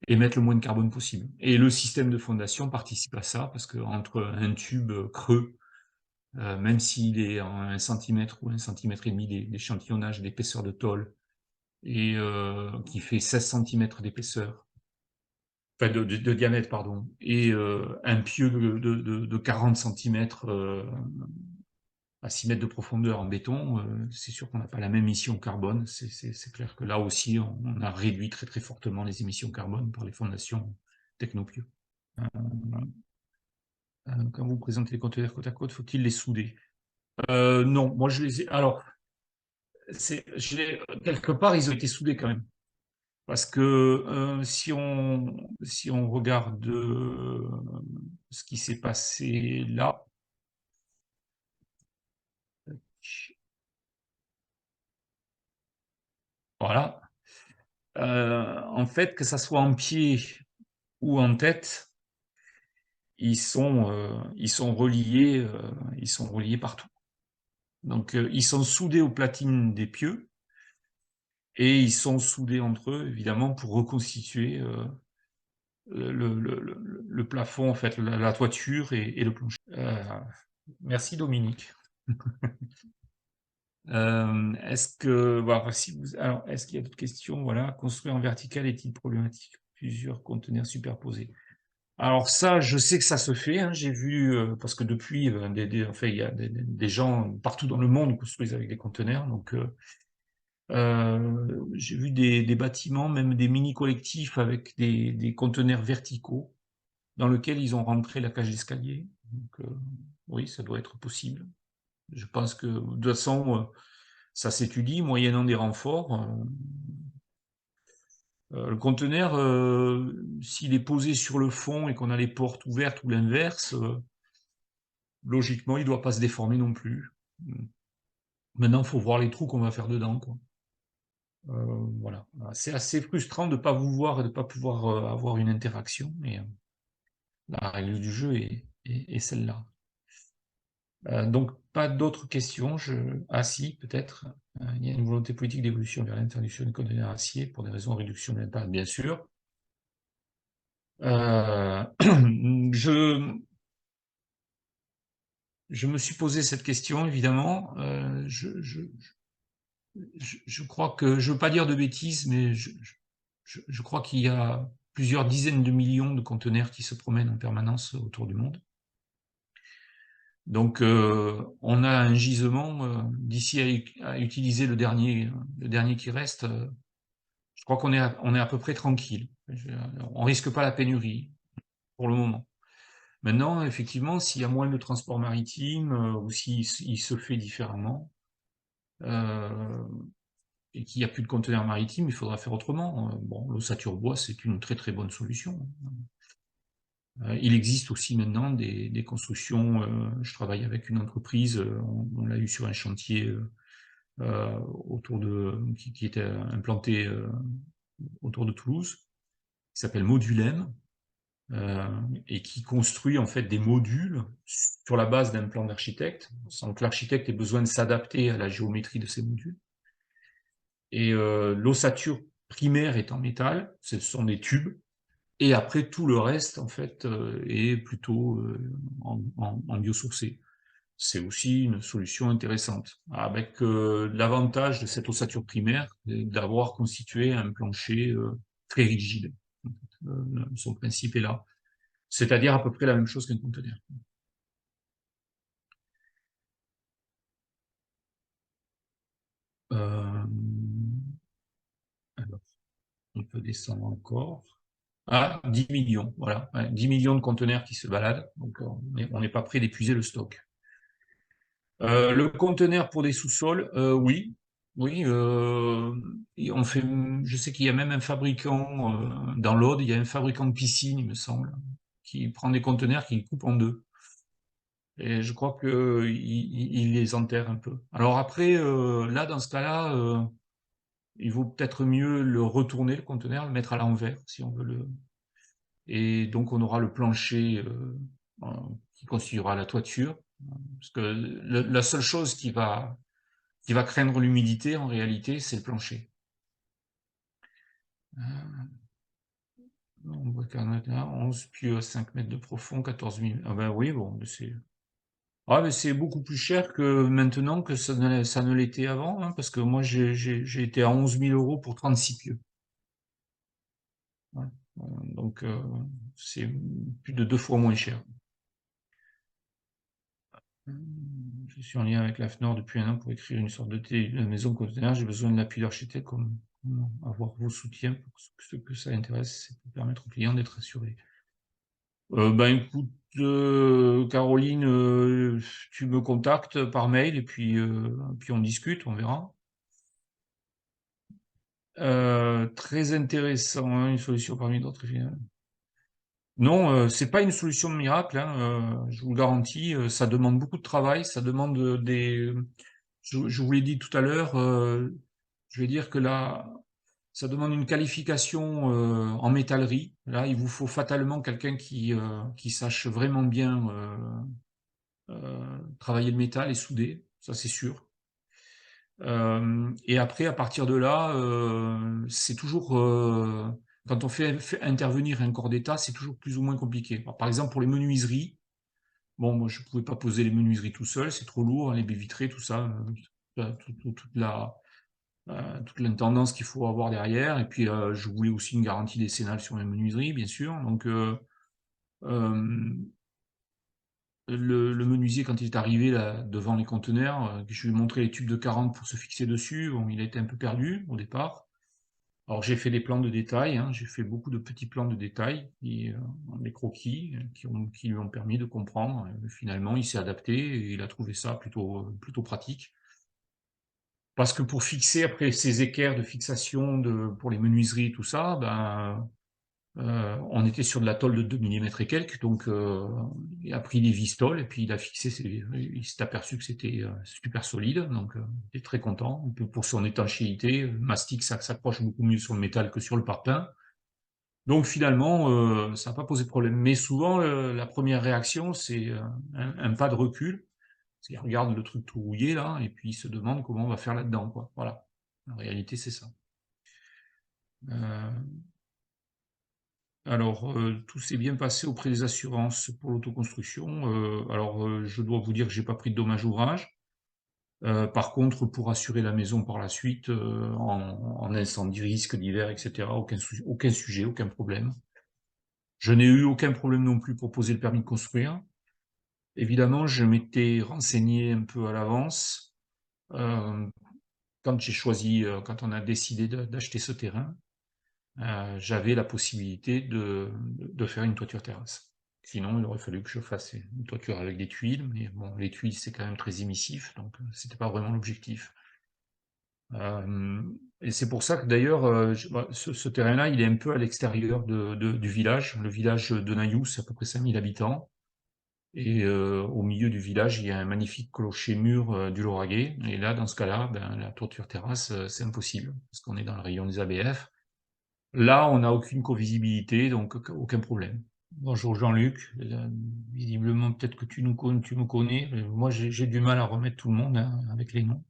émette le moins de carbone possible. Et le système de fondation participe à ça, parce que entre un tube creux, même s'il est en 1 centimètre ou 1,5 cm d'échantillonnage d'épaisseur de tôle, et qui fait 16 centimètres d'épaisseur, enfin de diamètre, pardon, et un pieu de 40 centimètres à 6 mètres de profondeur en béton, c'est sûr qu'on n'a pas la même émission carbone. C'est clair que là aussi, on a réduit très très fortement les émissions carbone par les fondations Technopio. Euh, Quand vous présentez les conteneurs côte à côte, faut-il les souder? Non, moi je les ai. Alors, quelque part, ils ont été soudés quand même. Parce que si on regarde ce qui s'est passé là, voilà. En fait, que ça soit en pied ou en tête, ils sont reliés partout. Donc, ils sont soudés aux platines des pieux, et ils sont soudés entre eux, évidemment, pour reconstituer le plafond, en fait, la toiture et le plancher. Merci Dominique. Est-ce qu'il y a d'autres questions? Voilà, construire en vertical est-il problématique? Plusieurs conteneurs superposés. Alors ça, je sais que ça se fait, hein. J'ai vu, parce que depuis, enfin, il y a des gens partout dans le monde construisent avec des conteneurs. Donc, j'ai vu des bâtiments, même des mini-collectifs avec des conteneurs verticaux dans lesquels ils ont rentré la cage d'escalier. Donc, oui, ça doit être possible. Je pense que, de toute façon, ça s'étudie, moyennant des renforts. Le conteneur, s'il est posé sur le fond et qu'on a les portes ouvertes ou l'inverse, logiquement, il doit pas se déformer non plus. Maintenant, il faut voir les trous qu'on va faire dedans, quoi. Voilà. C'est assez frustrant de pas vous voir et de pas pouvoir avoir une interaction, mais la règle du jeu est celle-là. Donc, pas d'autres questions. Ah si, peut-être. Il y a une volonté politique d'évolution vers l'interdiction des conteneurs acier pour des raisons de réduction de l'impact, bien sûr. Je me suis posé cette question, évidemment. Je crois que, je ne veux pas dire de bêtises, mais je crois qu'il y a plusieurs dizaines de millions de conteneurs qui se promènent en permanence autour du monde. Donc, on a un gisement, d'ici à utiliser le dernier qui reste, je crois qu'on est à peu près tranquille. On risque pas la pénurie, pour le moment. Maintenant, effectivement, s'il y a moins de transport maritime, ou s'il se fait différemment, et qu'il n'y a plus de conteneurs maritimes, il faudra faire autrement. Bon, l'ossature bois, c'est une très très bonne solution. Il existe aussi maintenant des constructions, je travaille avec une entreprise, on l'a eu sur un chantier qui était implanté autour de Toulouse, qui s'appelle Modulem, et qui construit en fait des modules sur la base d'un plan d'architecte, sans que l'architecte ait besoin de s'adapter à la géométrie de ces modules. Et l'ossature primaire est en métal, ce sont des tubes, et après tout le reste en fait est plutôt en biosourcé. C'est aussi une solution intéressante, avec l'avantage de cette ossature primaire d'avoir constitué un plancher très rigide. Son principe est là. C'est-à-dire à peu près la même chose qu'un conteneur. Alors, on peut descendre encore. Ah, 10 millions, voilà. Ouais, 10 millions de conteneurs qui se baladent, donc on n'est pas prêt d'épuiser le stock. Le conteneur pour des sous-sols, oui. Oui, on fait, je sais qu'il y a même un fabricant, dans l'Aude, il y a un fabricant de piscine, il me semble, qui prend des conteneurs, qui les coupe en deux. Et je crois qu'il les enterre un peu. Alors après, là, dans ce cas-là, il vaut peut-être mieux le retourner, le conteneur, le mettre à l'envers, si on veut le... Et donc, on aura le plancher qui constituera la toiture. Parce que la seule chose qui va craindre l'humidité, en réalité, c'est le plancher. On voit qu'on est là, 11 pieux à 5 mètres de profond, 14 000. Ah ben oui, bon, c'est... Ah, mais c'est beaucoup plus cher que maintenant que ça ne l'était avant, hein, parce que moi, j'ai été à 11 000 € pour 36 pieux. Ouais. Donc, c'est plus de 2 fois moins cher. Je suis en lien avec l'AFNOR depuis un an pour écrire une sorte de maison conteneur. J'ai besoin de l'appui d'architecte, comme avoir vos soutiens pour ce que ça intéresse, c'est pour permettre aux clients d'être assurés. Ben écoute, Caroline, tu me contactes par mail et puis on discute, on verra. Très intéressant, hein, une solution parmi d'autres. Non, c'est pas une solution miracle, hein, je vous le garantis. Ça demande beaucoup de travail, ça demande des. Je vous l'ai dit tout à l'heure, je vais dire que là, ça demande une qualification en métallerie. Là, il vous faut fatalement quelqu'un qui sache vraiment bien travailler le métal et souder, ça c'est sûr. Et après, à partir de là, c'est toujours quand on fait intervenir un corps d'état, c'est toujours plus ou moins compliqué. Alors, par exemple, pour les menuiseries, bon, moi je ne pouvais pas poser les menuiseries tout seul, c'est trop lourd, hein, les baies vitrées, tout ça, toute l'intendance qu'il faut avoir derrière. Et puis, je voulais aussi une garantie décennale sur mes menuiseries, bien sûr. Donc, euh, le menuisier, quand il est arrivé là, devant les conteneurs, je lui ai montré les tubes de 40 pour se fixer dessus. Bon, il a été un peu perdu au départ. Alors j'ai fait des plans de détail, hein, j'ai fait beaucoup de petits plans de détail, des croquis qui lui ont permis de comprendre. Finalement, il s'est adapté et il a trouvé ça plutôt pratique. Parce que pour fixer après ces équerres de fixation pour les menuiseries, tout ça, ben, on était sur de la tôle de 2 millimètres et quelques, donc il a pris des vis-tôles et puis il a fixé il s'est aperçu que c'était, super solide, donc il est très content. Et puis pour son étanchéité, le mastic, ça s'accroche beaucoup mieux sur le métal que sur le parpaing. Donc finalement, ça n'a pas posé de problème. Mais souvent, la première réaction, c'est, un pas de recul. Parce qu'il regarde le truc tout rouillé là et puis il se demande comment on va faire là-dedans, quoi. Voilà. En réalité, c'est ça. Heu Alors, tout s'est bien passé auprès des assurances pour l'autoconstruction. Alors, je dois vous dire que j'ai pas pris de dommages ouvrages. Par contre, pour assurer la maison par la suite, en incendie, risque d'hiver et cetera, aucun sujet, aucun problème. Je n'ai eu aucun problème non plus pour poser le permis de construire. Évidemment, je m'étais renseigné un peu à l'avance, hem, quand on a décidé d'acheter ce terrain. J'avais la possibilité de faire une toiture terrasse. Sinon, il aurait fallu que je fasse une toiture avec des tuiles, mais bon, les tuiles, c'est quand même très émissif, donc c'était pas vraiment l'objectif. Et c'est pour ça que d'ailleurs, ce terrain-là, il est un peu à l'extérieur du village. Le village de Nayoux, c'est à peu près 5 000 habitants et au milieu du village, il y a un magnifique clocher-mur, du Lauragais et là, dans ce cas-là, ben, la toiture terrasse, c'est impossible parce qu'on est dans le rayon des ABF. Là, on n'a aucune covisibilité, donc aucun problème. Bonjour Jean-Luc, visiblement peut-être que tu me connais, mais moi j'ai du mal à remettre tout le monde, hein, avec les noms.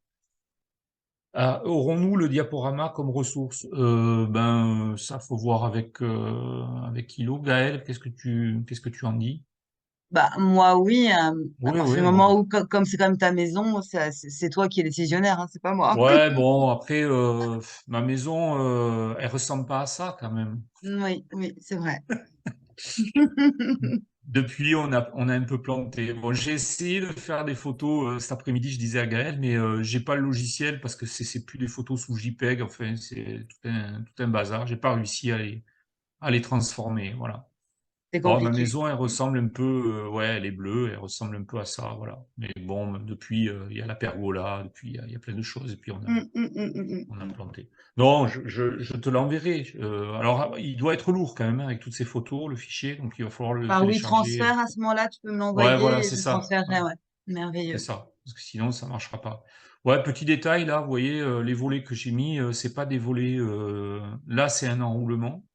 Ah, aurons-nous le diaporama comme ressource? Ben, ça faut voir avec Hilo. Gaël, qu'est-ce que tu en dis? Bah, moi, oui, à Oui, partir oui, du bon. moment où, comme c'est comme ta maison, c'est toi qui es décisionnaire, hein, c'est pas moi. Ouais, bon, après, ma maison, elle ressemble pas à ça quand même. Oui, oui, c'est vrai. Depuis, on a un peu planté. Bon, j'ai essayé de faire des photos cet après-midi, je disais à Gaël, mais j'ai pas le logiciel parce que c'est plus des photos sous JPEG, enfin, c'est tout un bazar. J'ai pas réussi à les transformer, voilà. C'est Bon, ma compliqué. maison, elle ressemble un peu, ouais, elle est bleue, elle ressemble un peu à ça, voilà. Mais bon, depuis, il y a la pergola, depuis, il y a plein de choses, et puis on a planté. Non, je te l'enverrai. Alors, il doit être lourd quand même, hein, avec toutes ces photos, le fichier, donc il va falloir le Par télécharger. WeTransfer, à ce moment-là, tu peux me Ouais, voilà, l'envoyer et c'est je ça. transférerai, Voilà, ouais. c'est Merveilleux. ça. Parce que sinon, ça marchera pas. Ouais, petit détail, là, vous voyez, les volets que j'ai mis, c'est pas des volets. Là, c'est un enroulement.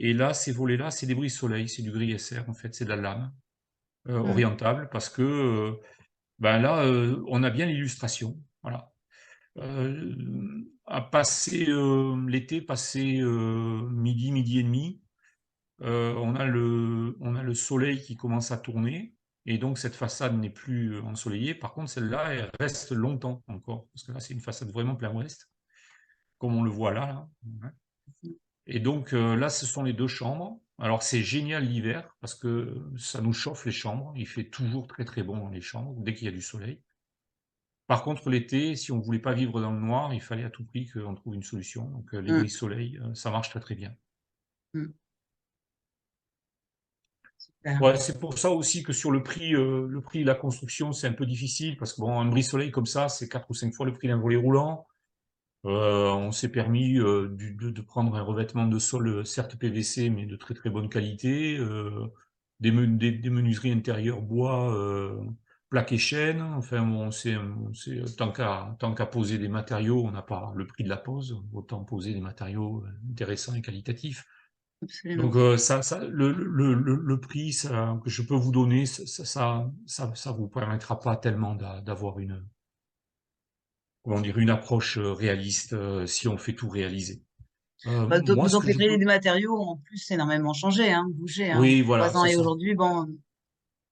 Et là, ces volets-là, c'est des brise-soleil, c'est du gris SR, en fait, c'est de la lame Mm. orientable, parce que ben là, on a bien l'illustration. Voilà. À passer l'été, passer midi et demi, on a le soleil qui commence à tourner, et donc cette façade n'est plus ensoleillée. Par contre, celle-là, elle reste longtemps encore, parce que là, c'est une façade vraiment plein ouest, comme on le voit là. Là. Ouais. Et donc là, ce sont les deux chambres. Alors c'est génial l'hiver, parce que ça nous chauffe les chambres. Il fait toujours très très bon dans les chambres, dès qu'il y a du soleil. Par contre, l'été, si on voulait pas vivre dans le noir, il fallait à tout prix qu'on trouve une solution. Donc les Mm. brise-soleil, ça marche très très bien. Mm. Super. Ouais, c'est pour ça aussi que sur le prix de la construction, c'est un peu difficile parce que bon, un brise-soleil comme ça, c'est 4 ou 5 fois le prix d'un volet roulant. On s'est permis de prendre un revêtement de sol, certes PVC, mais de très très bonne qualité. Des menuiseries intérieures bois, plaques et chêne. Enfin, bon, tant qu'à poser des matériaux, on n'a pas le prix de la pose, autant poser des matériaux intéressants et qualitatifs. Donc Absolument. le prix que je peux vous donner, ça vous permettra pas tellement d'avoir comment dire, une approche réaliste si on fait tout réaliser. Bah, Moi, ce d'autant que que les je prix peux, des matériaux ont en plus énormément changé, hein, bougé, hein, oui, entre voilà, 3 ans c'est et ça. aujourd'hui, bon,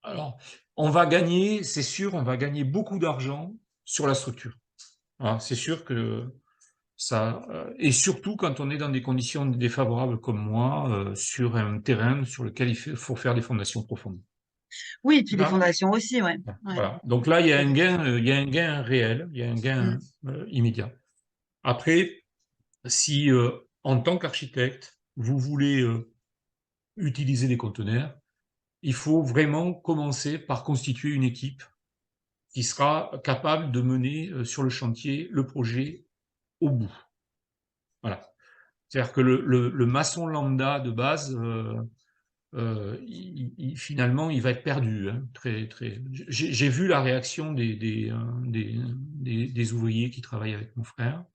Alors, on va gagner, c'est sûr, on va gagner beaucoup d'argent sur la structure. Voilà, c'est sûr que ça, et surtout quand on est dans des conditions défavorables comme moi, sur un terrain sur lequel faut faire des fondations profondes. oui, et puis les Là, fondations aussi, ouais. Ouais, voilà. Donc là, il y a tout à un fait. gain, il y a un gain réel, il y a un gain Mm. immédiat. Après, si en tant qu'architecte, vous voulez utiliser des conteneurs, il faut vraiment commencer par constituer une équipe qui sera capable de mener, sur le chantier, le projet au bout. Voilà. C'est-à-dire que le maçon lambda de base, finalement, il va être perdu, hein, très, très. J'ai vu la réaction des ouvriers qui travaillent avec mon frère.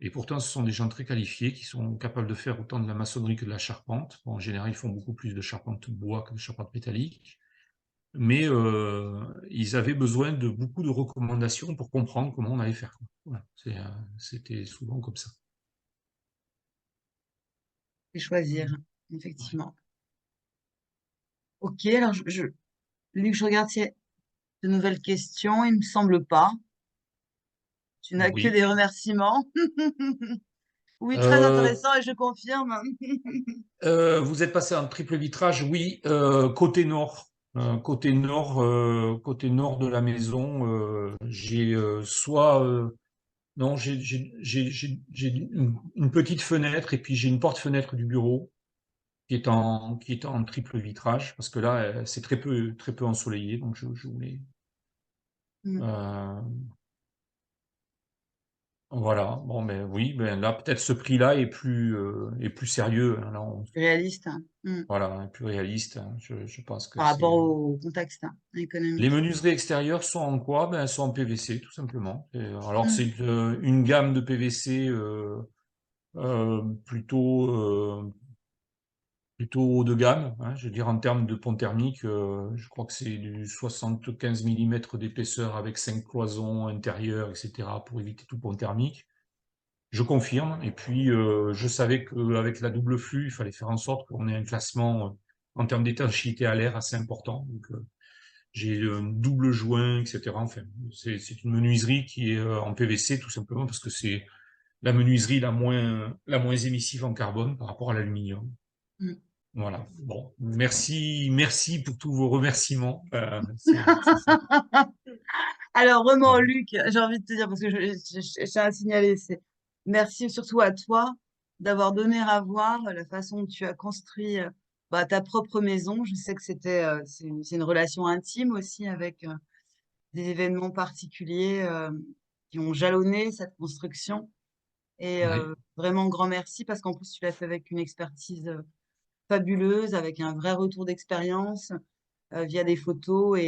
Et pourtant, ce sont des gens très qualifiés qui sont capables de faire autant de la maçonnerie que de la charpente. Bon, en général, ils font beaucoup plus de charpente bois que de charpente métallique. Mais ils avaient besoin de beaucoup de recommandations pour comprendre comment on allait faire. Voilà. C'était souvent comme ça. Et choisir, effectivement. Ok, alors Luc, je regarde s'il y a de nouvelles questions. Il me semble pas. Tu n'as que Oui. des remerciements. Oui, très Euh, intéressant et je confirme. Vous êtes passé en triple vitrage, oui, côté nord. Côté nord de la maison, j'ai soit non, j'ai une petite fenêtre et puis j'ai une porte-fenêtre du bureau qui est en triple vitrage parce que là, c'est très peu ensoleillé, donc je voulais. Mm. euh, voilà. Bon, mais oui, ben là peut-être ce prix-là est plus sérieux, hein. Là, Réaliste, hein. voilà, plus réaliste, hein. Je pense que Par rapport c'est. au contexte, hein, Les économique. menuiseries extérieures sont en quoi? Ben, elles sont en PVC, tout simplement. Alors, Mm. c'est une gamme de PVC plutôt, plutôt haut de gamme, hein. Je veux dire, en termes de pont thermique, je crois que c'est du 75 mm d'épaisseur avec 5 cloisons intérieures, etc., pour éviter tout pont thermique. Je confirme. Et puis, je savais qu'avec la double flux, il fallait faire en sorte qu'on ait un classement en termes d'étanchéité à l'air assez important. Donc, j'ai un double joint, etc. Enfin, c'est une menuiserie qui est en PVC tout simplement parce que c'est la menuiserie la moins émissive en carbone par rapport à l'aluminium. Mm. Voilà. Bon, merci pour tous vos remerciements. C'est ça. Alors, vraiment, Voilà. Luc, j'ai envie de te dire, parce que je tiens à signaler, c'est merci surtout à toi d'avoir donné à voir la façon dont tu as construit bah, ta propre maison. Je sais que c'est une relation intime aussi avec des événements particuliers qui ont jalonné cette construction. Et Oui. vraiment, grand merci parce qu'en plus, tu l'as fait avec une expertise fabuleuse, avec un vrai retour d'expérience via des photos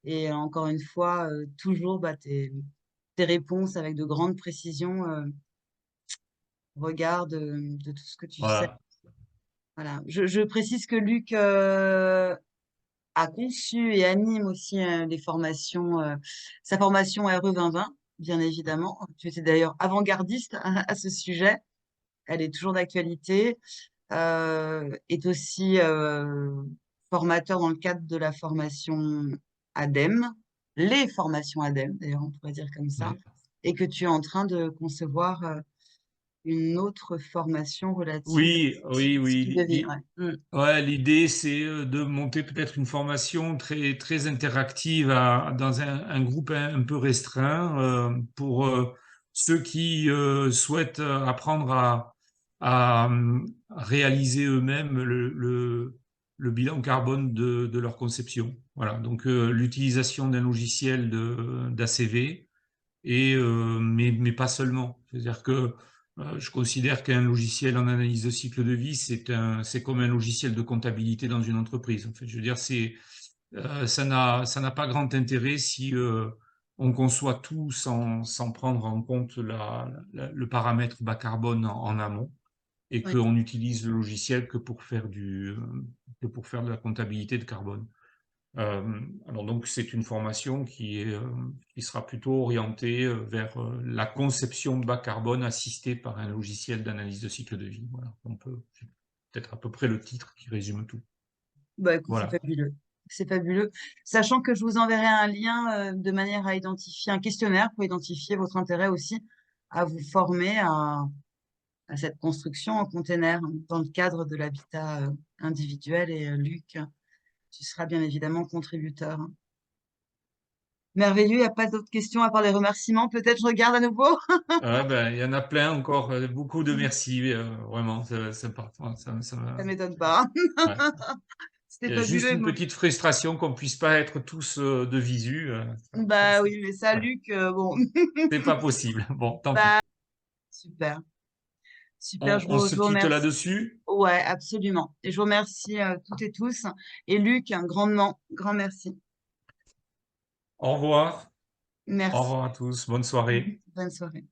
et encore une fois, toujours bah, tes réponses avec de grandes précisions au regard de tout ce que tu sais. Voilà. Voilà. Je précise que Luc a conçu et anime aussi des formations, sa formation RE 2020, bien évidemment. Tu étais d'ailleurs avant-gardiste à ce sujet. Elle est toujours d'actualité. Est aussi formateur dans le cadre de la formation ADEME, les formations ADEME, d'ailleurs, on pourrait dire comme ça, Oui. et que tu es en train de concevoir une autre formation relative Oui, au oui, cycle de vie. oui. Ouais. Mm. Ouais, l'idée, c'est de monter peut-être une formation très, très interactive dans un groupe un peu restreint pour ceux qui souhaitent apprendre à réaliser eux-mêmes le bilan carbone de leur conception. Voilà, donc l'utilisation d'un logiciel d'ACV mais pas seulement. C'est-à-dire que je considère qu'un logiciel en analyse de cycle de vie, c'est comme un logiciel de comptabilité dans une entreprise. En fait, je veux dire, ça n'a pas grand intérêt si on conçoit tout sans prendre en compte le paramètre bas carbone en amont et Ouais. qu'on utilise le logiciel que pour faire de la comptabilité de carbone. Alors donc c'est une formation qui sera plutôt orientée vers la conception bas carbone assistée par un logiciel d'analyse de cycle de vie. Voilà, c'est peut-être à peu près le titre qui résume tout. Bah, écoute, c'est Voilà. fabuleux. C'est fabuleux. Sachant que je vous enverrai un lien de manière à identifier un questionnaire pour identifier votre intérêt aussi à vous former à cette construction en container dans le cadre de l'habitat individuel. Et Luc, tu seras bien évidemment contributeur. Merveilleux, il n'y a pas d'autres questions à part les remerciements. Peut-être je regarde à nouveau. Ouais, ben, il y en a plein encore, beaucoup de merci, vraiment, ça, Ça m'étonne pas. ouais. C'était Il y a juste fabuleux. une petite frustration qu'on puisse pas être tous de visu. Ça, Bah oui, mais ça, voilà. Luc, bon, C'est pas possible. Bon, tant pis. bah super, super. On se Je vous quitte remercie. là-dessus. Ouais, absolument. Et je vous remercie toutes et tous. Et Luc, un grandement, grand merci. Au revoir. Au Merci. revoir à tous. Bonne soirée. Bonne soirée.